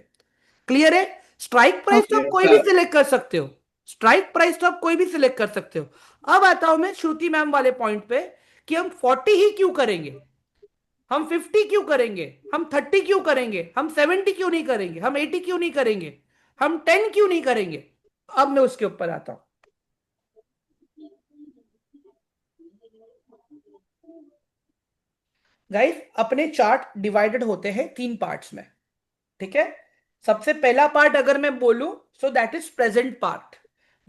क्लियर है? स्ट्राइक प्राइस तो आप यस कोई भी सर। सिलेक्ट कर सकते हो, स्ट्राइक प्राइस तो आप कोई भी सिलेक्ट कर सकते हो। अब आता हूं मैं श्रुति मैम वाले पॉइंट पे कि हम 40 ही क्यों करेंगे, हम 50 क्यों करेंगे, हम 30 क्यों करेंगे, हम 70 क्यों नहीं करेंगे, हम 80 क्यों नहीं करेंगे, हम 10 क्यों नहीं करेंगे? अब मैं उसके ऊपर आता हूं। गाइस अपने चार्ट डिवाइडेड होते हैं 3 पार्ट्स में, ठीक है। सबसे पहला पार्ट अगर मैं बोलूं, so that is present part,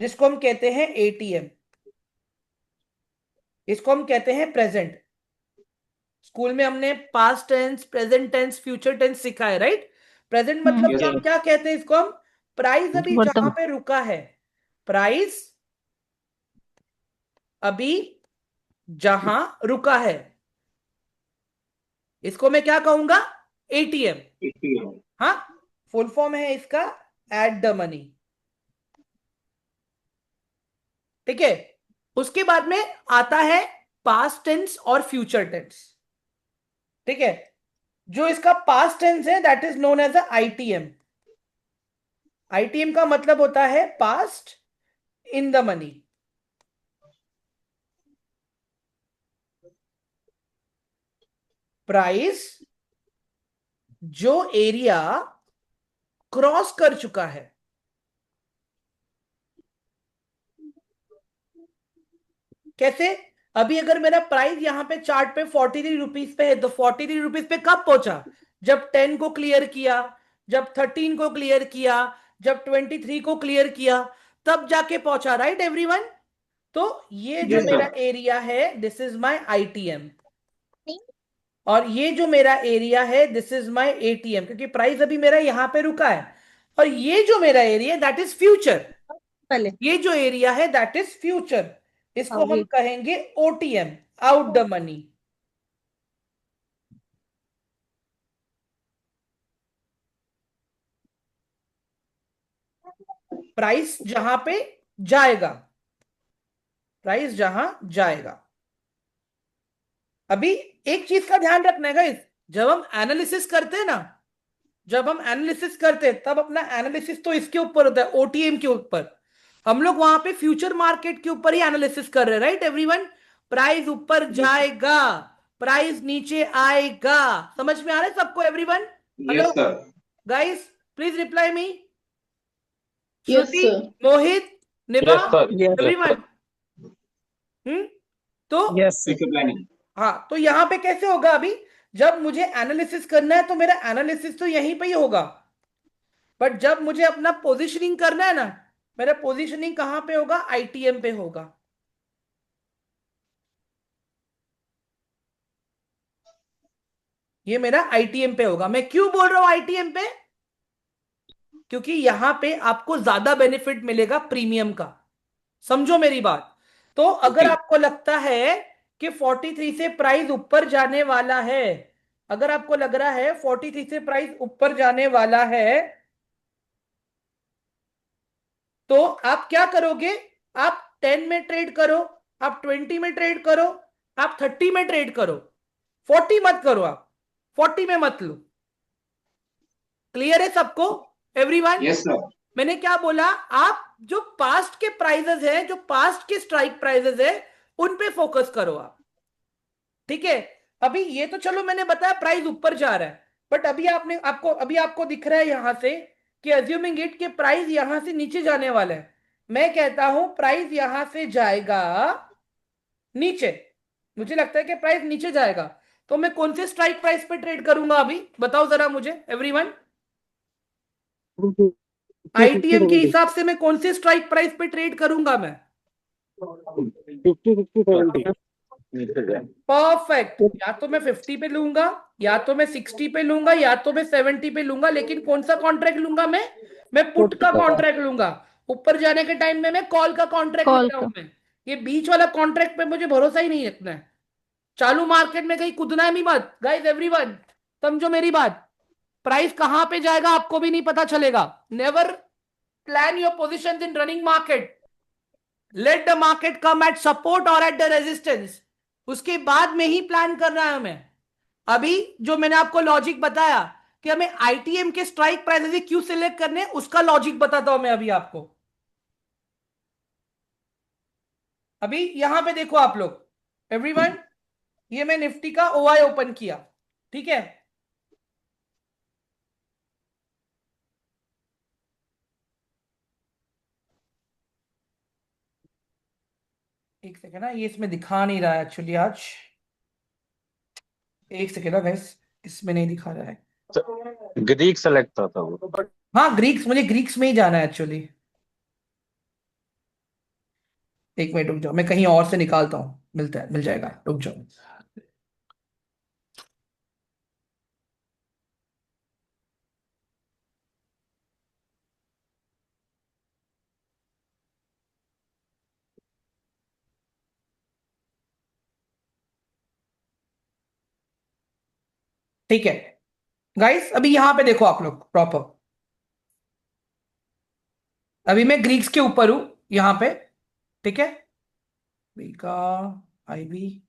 जिसको हम कहते हैं ATM, इसको हम कहते हैं प्रेजेंट। स्कूल में हमने past tense, present tense, future tense सीखा है, राइट? प्रेजेंट मतलब Yes, क्या, sir. क्या कहते हैं इसको हम? प्राइस अभी जहां वर्तमान पे रुका है, प्राइस अभी जहां रुका है, इसको मैं क्या कहूंगा? एटीएम। 80 है। हाँ, फुल फॉर्म है इसका एट द मनी। ठीक है, उसके बाद में आता है पास्ट टेंस और फ्यूचर टेंस। ठीक है, जो इसका पास्ट टेंस है that is known as ITM. ITM का मतलब होता है past in the money. Price जो एरिया क्रॉस कर चुका है। कैसे? अभी अगर मेरा प्राइस यहां पे चार्ट पे 43 रुपीज पे है, तो 43 रुपीज पे कब पहुंचा? जब 10 को क्लियर किया, जब 13 को क्लियर किया, जब 23 को क्लियर किया, तब जाके पहुंचा, राइट एवरीवन? तो ये जो Yes, मेरा sir. एरिया है दिस इज माय आईटीएम, और ये जो मेरा एरिया है दिस इज माय एटीएम, क्योंकि प्राइस अभी मेरा यहां पे रुका है। और ये जो मेरा एरिया दैट इज फ्यूचर, पहले ये जो एरिया है दैट इज फ्यूचर, इसको हम आगे कहेंगे OTM, out the money. Price जहां पे जाएगा, प्राइस जहां जाएगा। अभी एक चीज का ध्यान रखना है गाइस, जब हम एनालिसिस करते हैं ना, जब हम एनालिसिस करते हैं तब अपना एनालिसिस तो इसके ऊपर होता है, ओटीएम के ऊपर। हम लोग वहां पे फ्यूचर मार्केट के ऊपर ही एनालिसिस कर रहे हैं, राइट एवरीवन? प्राइस ऊपर Yes, sir. जाएगा, प्राइस नीचे आएगा। समझ में आ रहा है सबको everyone? Hello Yes, sir. Guys, please reply me. Yes, Shruti, sir. मोहित, निभा, यस सर, यस एवरीवन। तो यस Future planning. हाँ, तो यहां पे कैसे होगा? अभी जब मुझे एनालिसिस करना है तो मेरा एनालिसिस तो यहीं पे ही होगा, बट जब मुझे अपना पोजीशनिंग करना है ना, मेरा पोजीशनिंग कहां पे होगा? आईटीएम पे होगा। ये मेरा आईटीएम पे होगा। मैं क्यों बोल रहा हूं आईटीएम पे? क्योंकि यहां पे आपको ज्यादा बेनिफिट मिलेगा प्रीमियम का। समझो मेरी बात। तो अगर Okay. आपको लगता है कि 43 से प्राइस ऊपर जाने वाला है, अगर आपको लग रहा है 43 से प्राइस ऊपर जाने वाला है, तो आप क्या करोगे? आप 10 में ट्रेड करो, आप 20 में ट्रेड करो, आप 30 में ट्रेड करो, 40 मत करो, आप 40 में मत लो। क्लियर है सबको एवरीवन? Yes, sir. मैंने क्या बोला? आप जो पास्ट के प्राइजेस हैं, जो पास्ट के स्ट्राइक प्राइजेस है, उन पे फोकस करो आप। ठीक है, अभी ये तो चलो मैंने बताया प्राइस ऊपर जा रहा है, बट अभी आपको दिख रहा है यहां से कि अज्यूमिंग इट कि प्राइस यहां से नीचे जाने वाला है। मैं कहता हूं प्राइस यहां से जाएगा नीचे, मुझे लगता है कि प्राइस नीचे जाएगा, तो मैं कौन से स्ट्राइक प्राइस पे ट्रेड करूंगा? अभी बताओ जरा मुझे एवरीवन। आईटीएम के हिसाब से मैं कौन से स्ट्राइक प्राइस पे ट्रेड करूंगा मैं? 50, 60, 70. परफेक्ट। या तो मैं 50 पे लूंगा, या तो मैं 60 पे लूंगा, या तो मैं 70 पे लूंगा, लेकिन कौन सा कॉन्ट्रैक्ट लूंगा मैं पुट का कॉन्ट्रैक्ट लूंगा। ऊपर जाने के टाइम में मैं कॉल का कॉन्ट्रैक्ट ले कॉल रहा का हूं मैं। ये बीच वाला कॉन्ट्रैक्ट पे मुझे भरोसा ही नहीं रखना है। चालू मार्केट में कहीं कूदना है नहीं मत गाइस एवरीवन, समझो मेरी बात। प्राइस कहां पे जाएगा आपको भी नहीं पता चलेगा। Never plan your position in running market, let the market come eight support और एट द रेजिस्टेंस, उसके बाद में ही प्लान करना है हमें। अभी जो मैंने आपको लॉजिक बताया कि हमें आईटीएम के स्ट्राइक प्राइसेस क्यों सिलेक्ट करने, उसका लॉजिक बताता हूं मैं अभी आपको। अभी यहां पे देखो आप लोग एवरीवन, ये मैं निफ्टी का ओआई ओपन किया, ठीक है? एक सेकेंड ना, ये इसमें दिखा नहीं रहा है एक्चुअली आज। एक सेकेंड ना गाइस, इसमें नहीं दिखा रहा है। ग्रीक सेलेक्ट था वो। हाँ ग्रीक्स, मुझे ग्रीक्स में ही जाना है एक्चुअली। एक मिनट रुक जाओ, मैं कहीं और से निकालता हूँ, मिल जाएगा, रुक जाओ। ठीक है गाइस, अभी यहां पे देखो आप लोग प्रॉपर, अभी मैं ग्रीक्स के ऊपर हूं यहां पे, ठीक है। का आईवी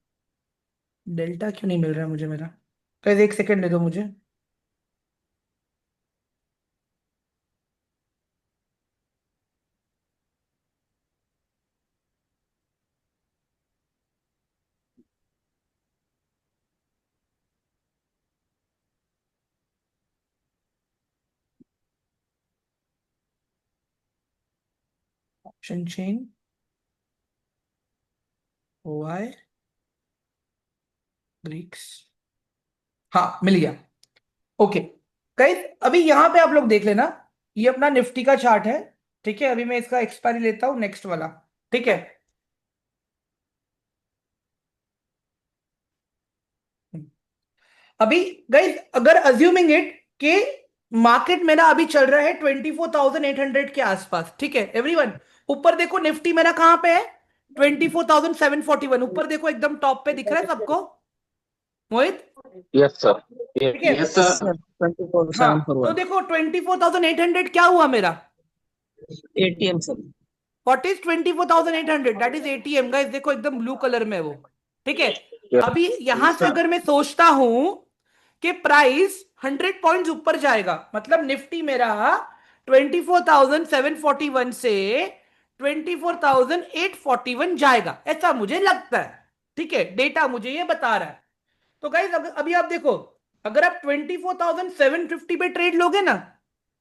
डेल्टा क्यों नहीं मिल रहा है मुझे मेरा, कैसे, एक सेकंड दे दो मुझे। ऑप्शन चेन वाई ग्रीक्स, हाँ मिल गया। ओके गाइस, अभी यहां पे आप लोग देख लेना, ये अपना निफ्टी का चार्ट है, ठीक है। अभी मैं इसका एक्सपायरी लेता हूं नेक्स्ट वाला, ठीक है। अभी गाइस अगर अज्यूमिंग इट कि मार्केट मेरा अभी चल रहा है 24,800 के आसपास, ठीक है एवरीवन। ऊपर देखो निफ्टी मेरा कहां पे है, 24,741, ऊपर देखो एकदम टॉप पे दिख रहा है सबको, मोहित, यस सर, ठीक है। Yes yes sir. सर, 24 हाँ 741 तो देखो 24,800 क्या हुआ मेरा, ATM sir. What is 24,800, that is ATM guys, देखो एकदम ब्लू कलर में वो, ठीक है। यस अभी यहां से अगर मैं सोचता हूं कि प्राइस 100 पॉइंट्स ऊपर जाएगा, मतलब निफ्टी मेरा 24,741 से 24,841 जाएगा, ऐसा मुझे लगता है, ठीक है। डेटा मुझे ये बता रहा है। तो गाइस अभी आप देखो, अगर आप 24,750 पे ट्रेड लोगे ना,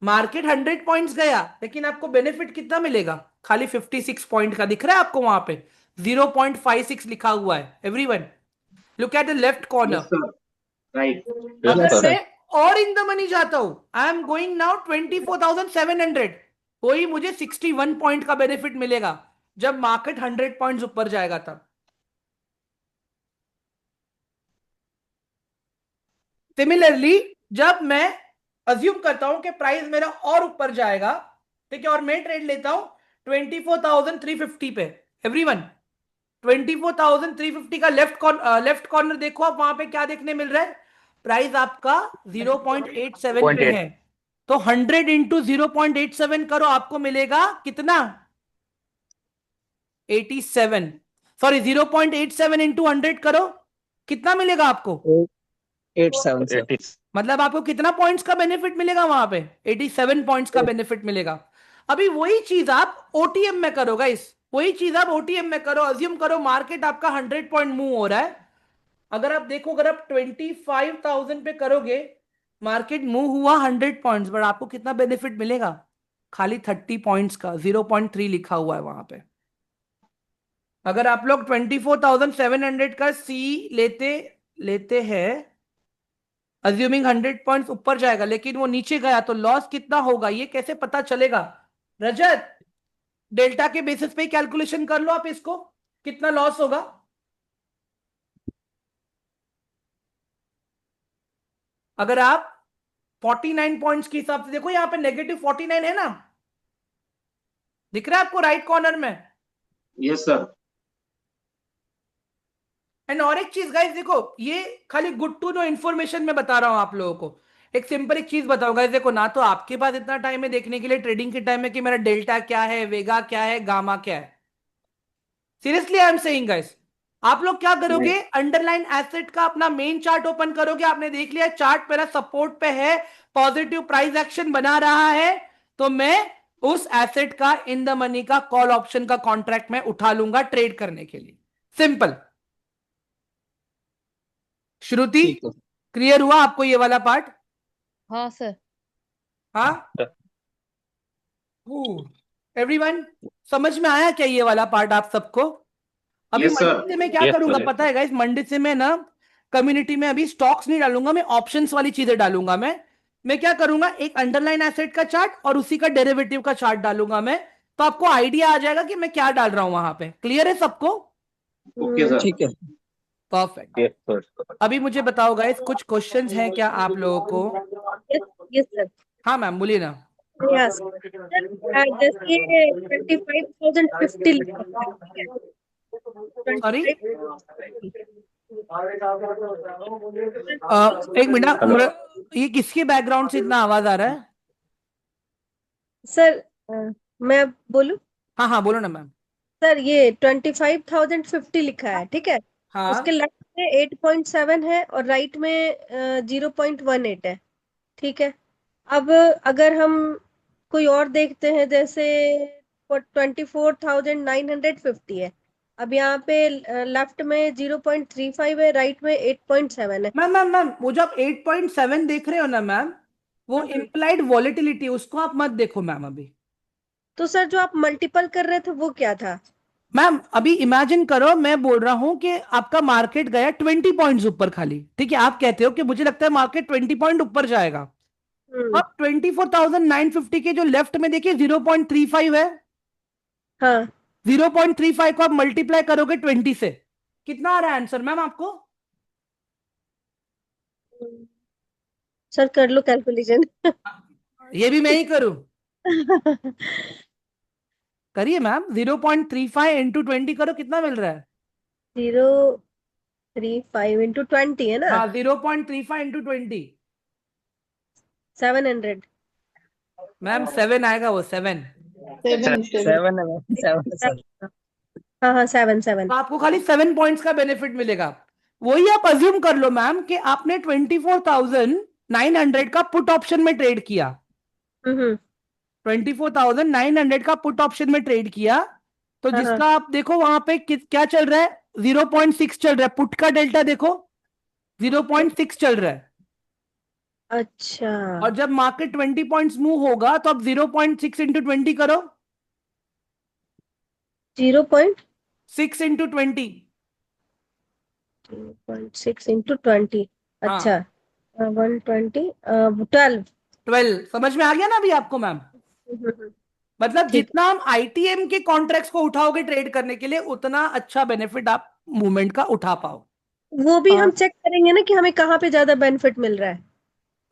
मार्केट 100 पॉइंट्स गया, लेकिन आपको बेनिफिट कितना मिलेगा, खाली 56 पॉइंट का दिख रहा है आपको वहां पे, 0.56 लिखा हुआ है everyone, look at the left yes corner. Sir. Right. Yes अगर यस सर, मैं सर। और इन द मनी जाता हूं, आई एम गोइंग नाउ 24,700, वही मुझे 61 पॉइंट का बेनिफिट मिलेगा जब मार्केट 100 पॉइंट्स ऊपर जाएगा तब। सिमिलरली जब मैं अज्यूम करता हूं कि प्राइस मेरा और ऊपर जाएगा, ठीक है, और मैं ट्रेड लेता हूं 24,350 पे एवरीवन, 24,350 का लेफ्ट कॉर्नर देखो आप, वहां पे क्या देखने मिल रहा है, प्राइस आपका 0.87 पॉइंट पे 8। है। तो 100 इंटू 0.87 करो, आपको मिलेगा कितना, 87, सॉरी 0.87 इंटू 100 करो, कितना मिलेगा आपको, 87 सर। 80। मतलब आपको कितना पॉइंट्स का बेनिफिट मिलेगा वहां पे, 87 पॉइंट्स का बेनिफिट मिलेगा। अभी वही चीज आप ओटीएम में करो गाइस, वही चीज आप ओटीएम में करो, अज्यूम करो मार्केट आपका 100 पॉइंट मूव हो रहा है, अगर आप देखो, अगर आप 25,000 पे करोगे, मार्केट मूव हुआ 100 पॉइंट्स, बट आपको कितना बेनिफिट मिलेगा, खाली 30 पॉइंट्स का, 0.3 लिखा हुआ है वहां पे। अगर आप लोग 24,700 का सी लेते लेते हैं, अज्यूमिंग 100 पॉइंट्स ऊपर जाएगा लेकिन वो नीचे गया, तो लॉस कितना होगा ये कैसे पता चलेगा, रजत, डेल्टा के बेसिस पे कैलकुलेशन कर लो आप इसको, कितना लॉस होगा। अगर आप 49 पॉइंट्स के हिसाब से देखो, यहां पे -49 है ना, दिख रहा है आपको राइट कॉर्नर में। Yes sir. एंड और एक चीज गाइस देखो, ये खाली गुड टू नो इन्फॉर्मेशन में बता रहा हूं आप लोगों को। एक सिंपल एक चीज बताओ गाइस, देखो ना तो आपके पास इतना टाइम है देखने के लिए ट्रेडिंग के टाइम में कि मेरा डेल्टा क्या है, वेगा क्या है, गामा क्या है। Seriously I am saying guys, आप लोग क्या करोगे, अंडरलाइन एसेट का अपना मेन चार्ट ओपन करोगे, आपने देख लिया चार्ट मेरा सपोर्ट पे है, पॉजिटिव प्राइस एक्शन बना रहा है, तो मैं उस एसेट का इन द मनी का कॉल ऑप्शन का कॉन्ट्रैक्ट में उठा लूंगा ट्रेड करने के लिए, सिंपल। श्रुति, ठीक है। क्लियर हुआ आपको ये वाला पार्ट, हाँ सर। हाँ एवरीवन, समझ में आया क्या ये वाला पार्ट आप सबको। अभी यस सर। मंडे से मैं क्या यस करूंगा सर, पता है गाइस, मंडे से मैं ना कम्युनिटी में अभी स्टॉक्स नहीं डालूंगा, मैं ऑप्शंस वाली चीजें डालूंगा। मैं क्या करूंगा, एक अंडरलाइन एसेट का चार्ट और उसी का डेरिवेटिव का चार्ट डालूंगा मैं, तो आपको आइडिया आ जाएगा कि मैं क्या डाल रहा हूं वहां पे। क्लियर है सबको, ओके सर। ठीक है। परफेक्ट। Yes sir. अभी मुझे बताओ गाइस, कुछ क्वेश्चंस हैं क्या आप लोगों को। Yes yes sir. हाँ मैम बोलिए ना। यस सर, जैसे ये 25,050 लिखा हुआ है, ठीक है, सॉरी 25,050 एक मिनट ना, हेलो। ये किसके बैकग्राउंड से इतना आवाज आ रहा है? सर मैं बोलूं? हाँ हाँ, बोलो ना मैम। सर ये 25,050 लिखा है, ठीक है। उसके हाँ लेफ्ट में 8.7 है और राइट में 0.18 है, ठीक है। अब अगर हम कोई और देखते हैं, जैसे 24,950 है। अब यहाँ पे लेफ्ट में 0.35 है, राइट में 8.7 है। मैम, वो जो आप 8.7 देख रहे हो ना मैम, वो हम्म। इम्प्लाइड वॉलेटिलिटी, उसको आप मत देखो मैम अभी। तो सर जो आप मल्टीपल कर रहे थे वो क्या था? मैम अभी इमेजिन करो, मैं बोल रहा हूं कि आपका मार्केट गया 20 पॉइंट्स ऊपर खाली, ठीक है। आप कहते हो कि मुझे लगता है मार्केट 20 पॉइंट ऊपर जाएगा। हम्म। अब 24,950 के जो लेफ्ट में देखिए 0.35 है। हाँ 0.35 को आप मल्टीप्लाई करोगे 20 से, कितना आ रहा है आंसर मैम आपको? सर, कर लो कैलकुलेशन। ये भी मैं ही करूं? करिए मैम, 0.35 इंटू 20 करो, कितना मिल रहा है? 0.35 into 20 है ना? हाँ, 0.35 इंटू 20। 700। मैम 7 आएगा, वो 7। 7 7 है, 7 सर। हाँ हाँ, 7 7। तो आपको खाली 7 पॉइंट्स का बेनिफिट मिलेगा। वही आप अज्यूम कर लो मैम कि आपने 24,900 का पुट ऑप्शन में ट्रेड किया। हम्म। 24,900 का पुट ऑप्शन में ट्रेड किया, तो हाँ हाँ। जिसका आप देखो वहां पे क्या चल रहा है, 0.6 चल रहा है। पुट का डेल्टा देखो, 0.6 चल रहा है। अच्छा। और जब मार्केट 20 पॉइंट्स मूव होगा तो आप 0.6 इंटू 20 करो। 0.6 6 इंटू 20। into 20। अच्छा। हाँ, 120, 12। 12 समझ में आ गया ना अभी आपको मैम? मतलब ठीक जितना हम आईटीएम के कॉन्ट्रैक्ट्स को उठाओगे ट्रेड करने के लिए, उतना अच्छा बेनिफिट आप मूवमेंट का उठा पाओ। है, वो भी हाँ हम चेक करेंगे ना कि हमें कहाँ पे ज्यादा बेनिफिट मिल रहा है।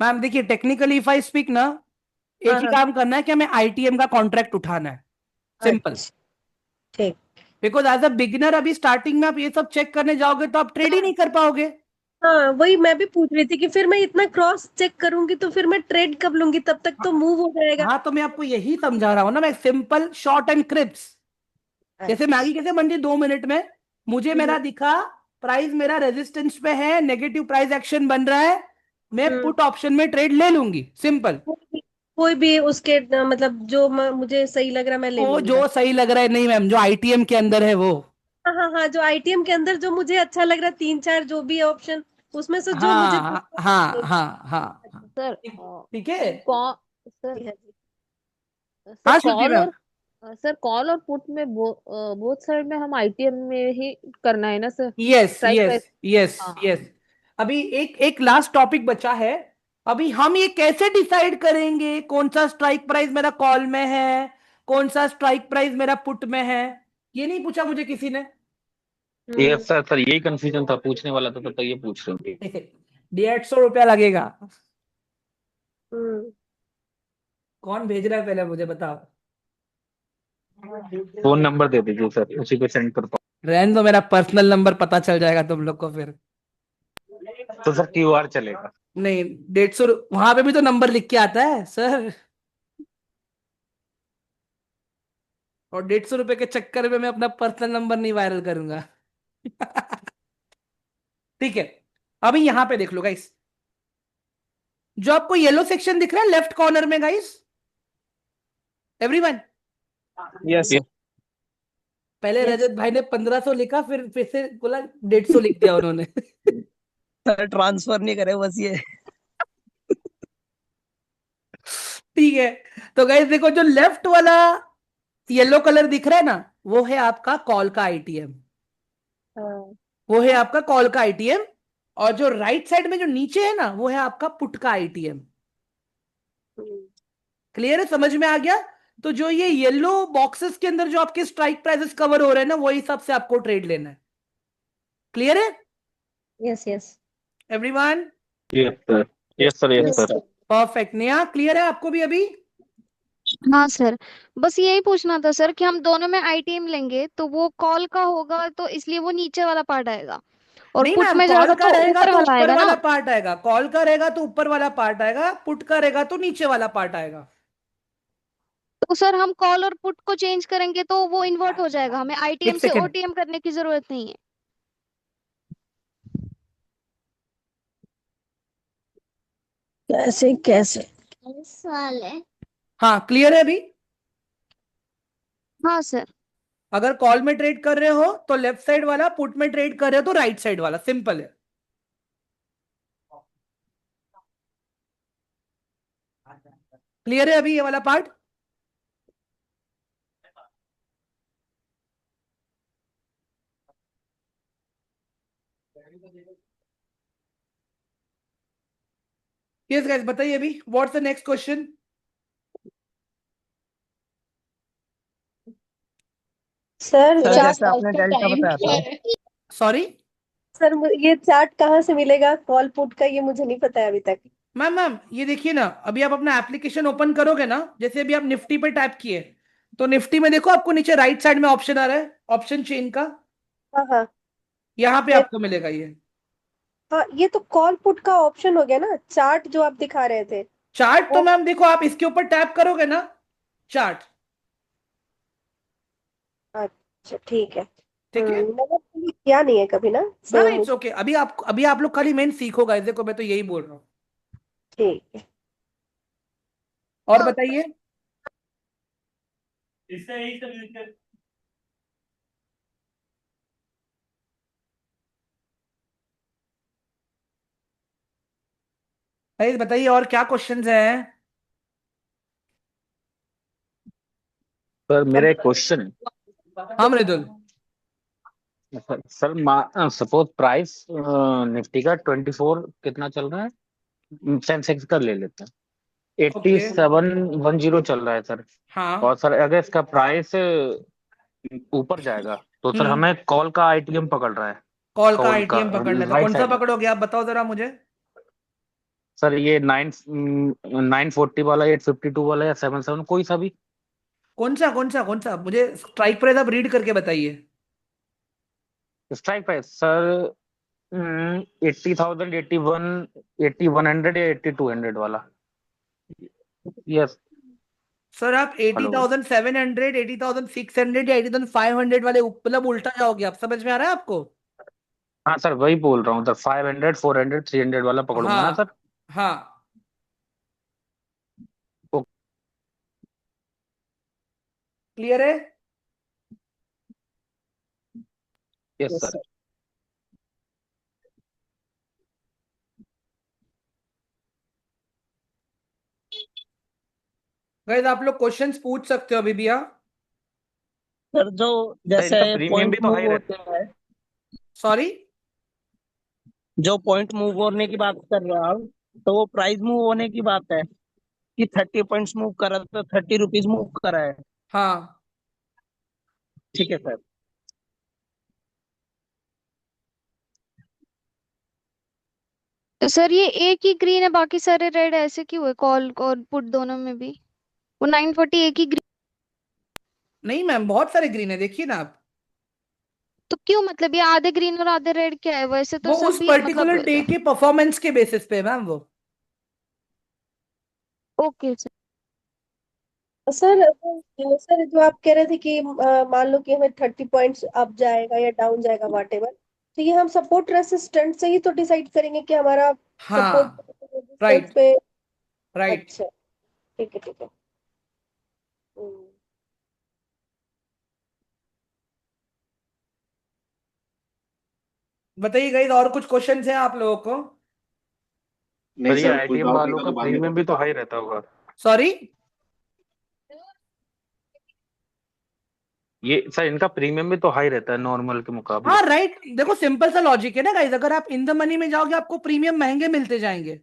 मैम देखिए, टेक्निकली इफ आई स्पीक ना, एक हाँ ही हाँ। काम करना है कि हमें आईटीएम का कॉन्ट्रैक्ट उठाना है, सिंपल। अच्छा। ठीक। बिकॉज एज अ बिगिनर अभी स्टार्टिंग में आप ये सब चेक करने जाओगे तो आप ट्रेड ही नहीं कर पाओगे। हाँ, वही मैं भी पूछ रही थी कि फिर मैं इतना क्रॉस चेक करूंगी तो फिर मैं ट्रेड कब लूंगी? तब तक तो मूव हो जाएगा। हाँ, तो मैं आपको यही समझा रहा हूँ ना, मैं सिंपल शॉर्ट एंड क्रिप्स। जैसे मैगी अच्छा। कैसे बन रही 2 मिनट में, मुझे मेरा दिखा, प्राइस मेरा रेजिस्टेंस पे है, नेगेटिव प्राइस एक्शन बन रहा है, मैं हम्म। पुट ऑप्शन में ट्रेड ले लूंगी, सिंपल। कोई भी उसके मतलब जो मुझे सही लग रहा मैं ले वो लूंगी बस। जो सही लग रहा है, नहीं मैम, जो आईटीएम के अंदर है वो। हाँ हाँ हाँ, जो आईटीएम के अंदर जो मुझे अच्छा लग रहा है, 3 4 जो भी है ऑप्शन, उसमें से जो मुझे हाँ हाँ हाँ हाँ हाँ। सर ठीक, ठीक है। कॉल सर है जी। सर हाँ श्रुति कॉल मैम। और सर कॉल और पुट में बोथ साइड में हम आईटीएम में ही करना है ना sir? Yes strike yes price. Yes हाँ। यस। अभी एक एक लास्ट टॉपिक बचा है। अभी हम ये कैसे डिसाइड करेंगे कौन सा स्ट्राइक प्राइस मेरा कॉल में है, कौन सा स्ट्राइक प्राइस मेरा पुट में है? ये नहीं पूछा मुझे किसी ने। ये हम्म। सर यही कंफ्यूजन था, पूछने वाला था, तब तक ये पूछ रहे थे। 150 रुपया लगेगा। हम्म। कौन भेज रहा है पहले मुझे बताओ। फोन नंबर दे दीजिए सर, उसी पे सेंड कर रहने दो, मेरा पर्सनल नंबर पता चल जाएगा तुम लोग को फिर। पाऊँ तो सर क्यूआर चलेगा। नहीं, 150, वहां पे भी तो नंबर लिख के आता है सर। और 150 रुपए के चक्कर में मैं अपना पर्सनल नंबर नहीं वायरल करूंगा। ठीक है। अभी यहां पे देख लो गाइस, जो आपको येलो सेक्शन दिख रहा है लेफ्ट कॉर्नर में गाइस, एवरीवन। Yes sir. पहले यस। रजत भाई ने 1500 लिखा, फिर से बोला 150 लिख दिया उन्होंने। सर ट्रांसफर नहीं करे बस ये। ठीक है। तो गाइस देखो, जो लेफ्ट वाला येलो कलर दिख रहा है ना, वो है आपका कॉल का आईटीएम। हाँ। वो है आपका कॉल का आईटीएम। और जो राइट साइड में जो नीचे है ना, वो है आपका पुट का आईटीएम। हम्म। क्लियर है, समझ में आ गया? तो जो ये येलो बॉक्सेस के अंदर जो आपके स्ट्राइक प्राइसेस कवर हो रहे हैं ना, वही हिसाब से आपको ट्रेड लेना है। क्लियर है yes yes. Everyone? Yes sir, yes sir, yes yes sir. Sir. Perfect. Neha, clear है आपको भी अभी? हाँ सर, बस यही पूछना था सर कि हम दोनों में आईटीएम लेंगे तो वो कॉल का होगा तो इसलिए वो नीचे वाला पार्ट आएगा, और नहीं पुट मैम, में कॉल जाएगा का तो रहेगा ऊपर तो वाला ऊपर आएगा वाला ना। पार्ट आएगा, कॉल का रहेगा तो ऊपर वाला पार्ट आएगा, पुट का रहेगा तो नीचे वाला पार्ट आएगा। तो सर हम कॉल और पुट को चेंज करेंगे तो वो इन्वर्ट हो जाएगा, हमें एक आईटीएम से सेकेंड, ओटीएम करने की जरूरत नहीं है। कैसे कैसे? हाँ क्लियर है अभी? हाँ सर। अगर कॉल में ट्रेड कर रहे हो तो लेफ्ट साइड वाला, पुट में ट्रेड कर रहे हो तो राइट साइड वाला, सिंपल है। क्लियर है अभी ये वाला पार्ट? यस गाइस, बताइए अभी what's the next question. Sir sir chart, जैसे आपने डेल्टा बताया था, सॉरी सर ये चार्ट कहाँ से मिलेगा कॉल पुट का, ये मुझे नहीं पता है अभी तक। मैम ये देखिए ना, अभी आप अपना एप्लीकेशन ओपन करोगे ना, जैसे अभी आप निफ्टी पे टैप किए तो निफ्टी में देखो आपको नीचे राइट साइड में ऑप्शन आ रहा है, ऑप्शन चेन का, हाँ हाँ। यहाँ पे ये आपको मिलेगा ये हाँ, ये तो कॉल पुट का ऑप्शन हो गया ना, चार्ट जो आप दिखा रहे थे चार्ट। तो वो। मैम देखो, आप इसके ऊपर टैप करोगे ना, चार्ट, अच्छा ठीक है। ठीक है। मैंने actually किया नहीं है कभी ना, ना सो ना, इट्स मुझे। ओके, अभी आप लोग खाली मेन सीखो गाइस, देखो मैं तो यही बोल रहा हूँ। ठीक है। और बताइए। गाइस बताइए और क्या क्वेश्चंस हैं? सर मेरा एक क्वेश्चन है। हाँ मृदुल। सर सपोज प्राइस निफ्टी का 24 कितना चल रहा है, सेंसेक्स का ले लेते हैं, ओके। 8710 चल रहा है सर। हाँ। और सर अगर इसका प्राइस ऊपर जाएगा तो सर हम्म। हमें कॉल का आईटीएम पकड़ रहा है, कॉल का कॉल का आईटीएम पकड़ना है तो राइट कौन सा साइड में। पकड़ोगे आप, बताओ जरा मुझे। सर ये 940 वाला, 852 वाला या 77, कोई सा भी। कौन सा मुझे स्ट्राइक प्राइस आप रीड करके बताइए। स्ट्राइक प्राइस सर 80,000, 81, 8100 या 8200 वाला। यस। सर आप हेलो। 80,700, 80,600 या 80,500 वाले मतलब उल्टा जाओगे, आप समझ में आ रहा है आपको? हाँ सर वही बोल रहा हूँ सर, 500, 400, 300 वाला पकड़ूंगा ना सर। हाँ हाँ। क्लियर है? Yes yes sir. Sir. Guys आप लोग क्वेश्चंस पूछ सकते हो अभी भी, हाँ। सर जो सर जैसे इनका प्रीमियम पॉइंट भी तो मूव हाई रहता होते हैं, सॉरी। जो पॉइंट मूव होने की बात कर रहा हूँ, तो वो प्राइस मूव होने की बात है कि 30 पॉइंट्स मूव करा तो 30 रुपीज मूव करा है। हाँ। ठीक है सर। तो सर ये एक ही ग्रीन है, बाकी सारे रेड, ऐसे क्यों है कॉल और पुट दोनों में भी? वो 940 एक ही ग्रीन। नहीं मैम, बहुत सारे ग्रीन है, देखिए ना आप। तो क्यों, मतलब ये आधे ग्रीन और आधे रेड क्या है? वैसे तो वो उस सभी पर्टिकुलर मतलब। डे के परफॉर्मेंस के बेसिस पे मैम वो। Okay sir. सर सर जो आप कह रहे थे कि मान लो कि हमें 30 पॉइंट्स अप जाएगा या डाउन जाएगा वाट एवर, तो ये हम सपोर्ट रेसिस्टेंट से ही तो डिसाइड करेंगे कि हमारा सपोर्ट हाँ। Resistance right. पे। राइट। अच्छा ठीक है ठीक है। हम्म, बताइए गाइस और कुछ क्वेश्चंस हैं आप लोगों को? नहीं सर ये सर, कोई आईटीएम डाउट वालों रहेगा का तो बाद में प्रीमियम भी करेंगे। तो हाई रहता होगा। सॉरी। ये सर इनका प्रीमियम भी तो हाई रहता है नॉर्मल के मुकाबले। हाँ राइट, देखो सिंपल सा लॉजिक है ना गाइस, अगर आप इन द मनी में जाओगे आपको प्रीमियम महंगे मिलते जाएंगे।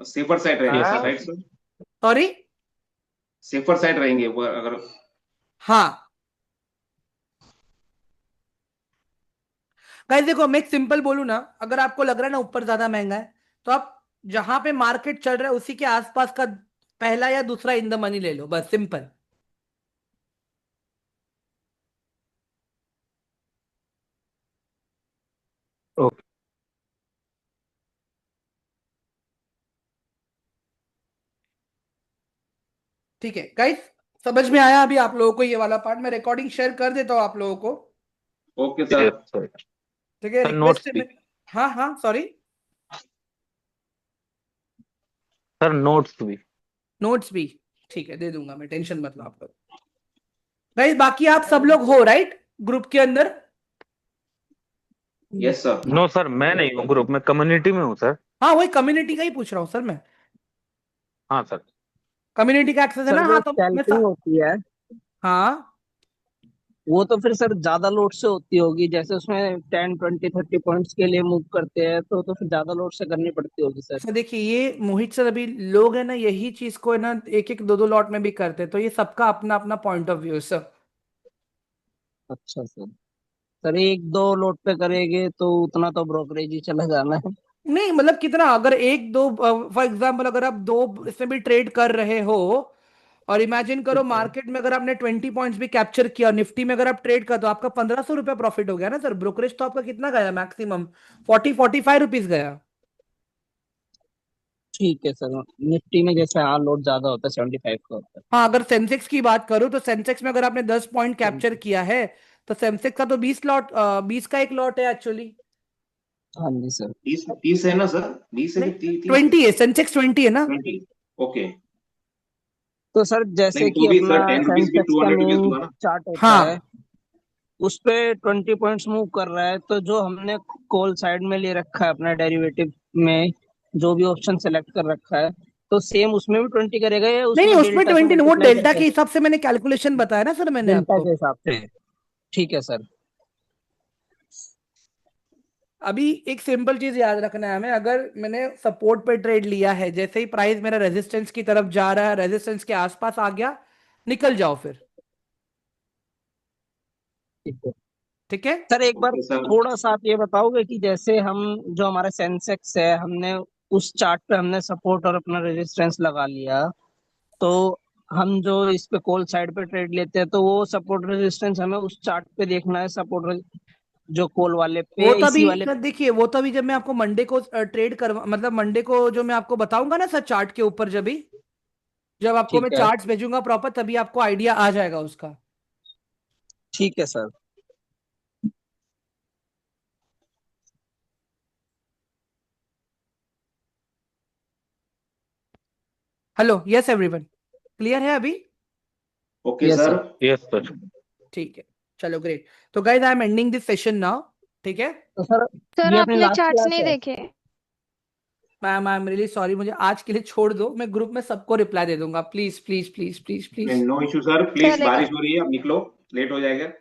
सेफर साइड रहेंगे yes sir, sir. Right sir? Sorry. Safer side रहेंगे वो अगर। हाँ गाइस देखो, मैं एक सिंपल बोलूँ ना, अगर आपको लग रहा है ना ऊपर ज्यादा महंगा है, तो आप जहां पे मार्केट चल रहा है उसी के आसपास का पहला या दूसरा इन द मनी ले लो, बस सिंपल। ओके। ठीक है गाइस, समझ में आया अभी आप लोगों को ये वाला पार्ट? मैं रिकॉर्डिंग शेयर कर देता हूँ आप लोगों को। Okay yes sir. सर। ठीक है, सर रिक्वेस्ट नोट्स है भी, हाँ हाँ सॉरी, सर नोट्स भी। नोट्स भी ठीक है, दे दूंगा मैं, टेंशन मत लो आप लोग। गाइस बाकी आप सब लोग हो राइट ग्रुप के अंदर? Yes sir. नो सर, मैं नहीं हूँ ग्रुप में, कम्युनिटी में हूँ सर। हाँ वही कम्युनिटी का ही पूछ रहा हूँ सर मैं। हाँ सर। कम्युनिटी का एक्सेस है सर ना? जो हाँ तो मैं स्कैल्पिंग होती है हाँ वो तो फिर सर ज्यादा लोड से होती होगी, जैसे उसमें 10 20 30 पॉइंट्स के लिए मूव करते हैं तो फिर ज्यादा लोड से करनी पड़ती होगी सर। सर देखिए, ये मोहित सर अभी लोग है ना यही चीज को है ना एक एक दो दो लॉट में भी करते हैं, तो ये सबका अपना अपना पॉइंट ऑफ व्यू है सर। अच्छा सर। सर एक दो लोड पे करेंगे तो उतना तो ब्रोकरेज ही चला जाना है। नहीं मतलब कितना, अगर एक दो फॉर एग्जाम्पल अगर आप दो इसमें भी ट्रेड कर रहे हो, और इमेजिन करो ठीक है। मार्केट में अगर आपने 20 पॉइंट्स भी कैप्चर किया, निफ्टी में अगर आप ट्रेड कर, तो आपका 1500 रुपया प्रॉफिट हो गया ना सर। ब्रोकरेज तो आपका कितना गया मैक्सिमम? 40 45 रुपीज गया। ठीक है सर, निफ्टी में जैसे हाँ लोड ज्यादा होता है 75 का होता हाँ अगर सेंसेक्स की बात करूं तो सेंसेक्स में अगर आपने 10 पॉइंट है। कैप्चर किया है, तो सेंसेक्स का तो 20 लॉट, 20 का एक लॉट है एक्चुअली। हाँ जी सर। 20 है ना सर? 20 है नहीं कि 30 है? 20 है, सेंसेक्स 20 है ना। 20। ओके। तो सर नहीं जैसे तो कि भी अपना सर 10 रुपीज भी सेंसेक्स का 200 रुपीज मेन हुआ ना। चार्ट होता है, हाँ उस पे 20 पॉइंट्स मूव कर रहा है, तो जो हमने कॉल साइड में ले रखा है अपना डेरिवेटिव में, जो भी ऑप्शन सेलेक्ट कर रखा है, तो सेम उसमें भी 20 करेगा या नहीं नहीं, उसमें उसमें डेल्टा से 20, वो मल्टीप्लाई डेल्टा करके? के हिसाब से मैंने कैलकुलेशन बताया ना सर मैंने डेल्टा आपको। के हिसाब से। ठीक है सर। अभी एक सिंपल चीज याद रखना है हमें, अगर मैंने सपोर्ट पे ट्रेड लिया है, जैसे ही प्राइस मेरा रेजिस्टेंस की तरफ जा रहा है, रेजिस्टेंस के आसपास आ गया, निकल जाओ फिर। ठीक है ठीक है। सर, एक बार ओके सर। थोड़ा सा आप ये बताओगे कि जैसे हम जो हमारा सेंसेक्स है, हमने उस चार्ट पे हमने सपोर्ट और अपना रेजिस्टेंस लगा लिया, तो हम जो इस पे कॉल साइड पे ट्रेड लेते हैं तो वो सपोर्ट रेजिस्टेंस हमें उस चार्ट पे देखना है, सपोर्ट जो कॉल वाले पे वो या तभी इसी वाले सर देखिए, वो तभी जब मैं आपको मंडे को ट्रेड कर, मतलब मंडे को जो मैं आपको बताऊंगा ना सर चार्ट के ऊपर, जब आपको मैं ठीक है। चार्ट्स भेजूंगा प्रॉपर, तभी आपको आइडिया आ जाएगा उसका। ठीक है sir. Hello, yes everyone, clear है अभी? Okay yes sir. Sir. Yes sir. ठीक है, चलो ग्रेट। तो guys I am ending this session now. ठीक है तो सर सर ये अपनी आपने लास्ट चार्ट्स क्लास नहीं है? देखे? Ma'am I am really sorry, मुझे आज के लिए छोड़ दो, मैं ग्रुप में सबको रिप्लाई दे दूंगा, please please please please please. No issue sir, please चलेगा। बारिश हो रही है, अब निकलो, लेट हो जाएगा।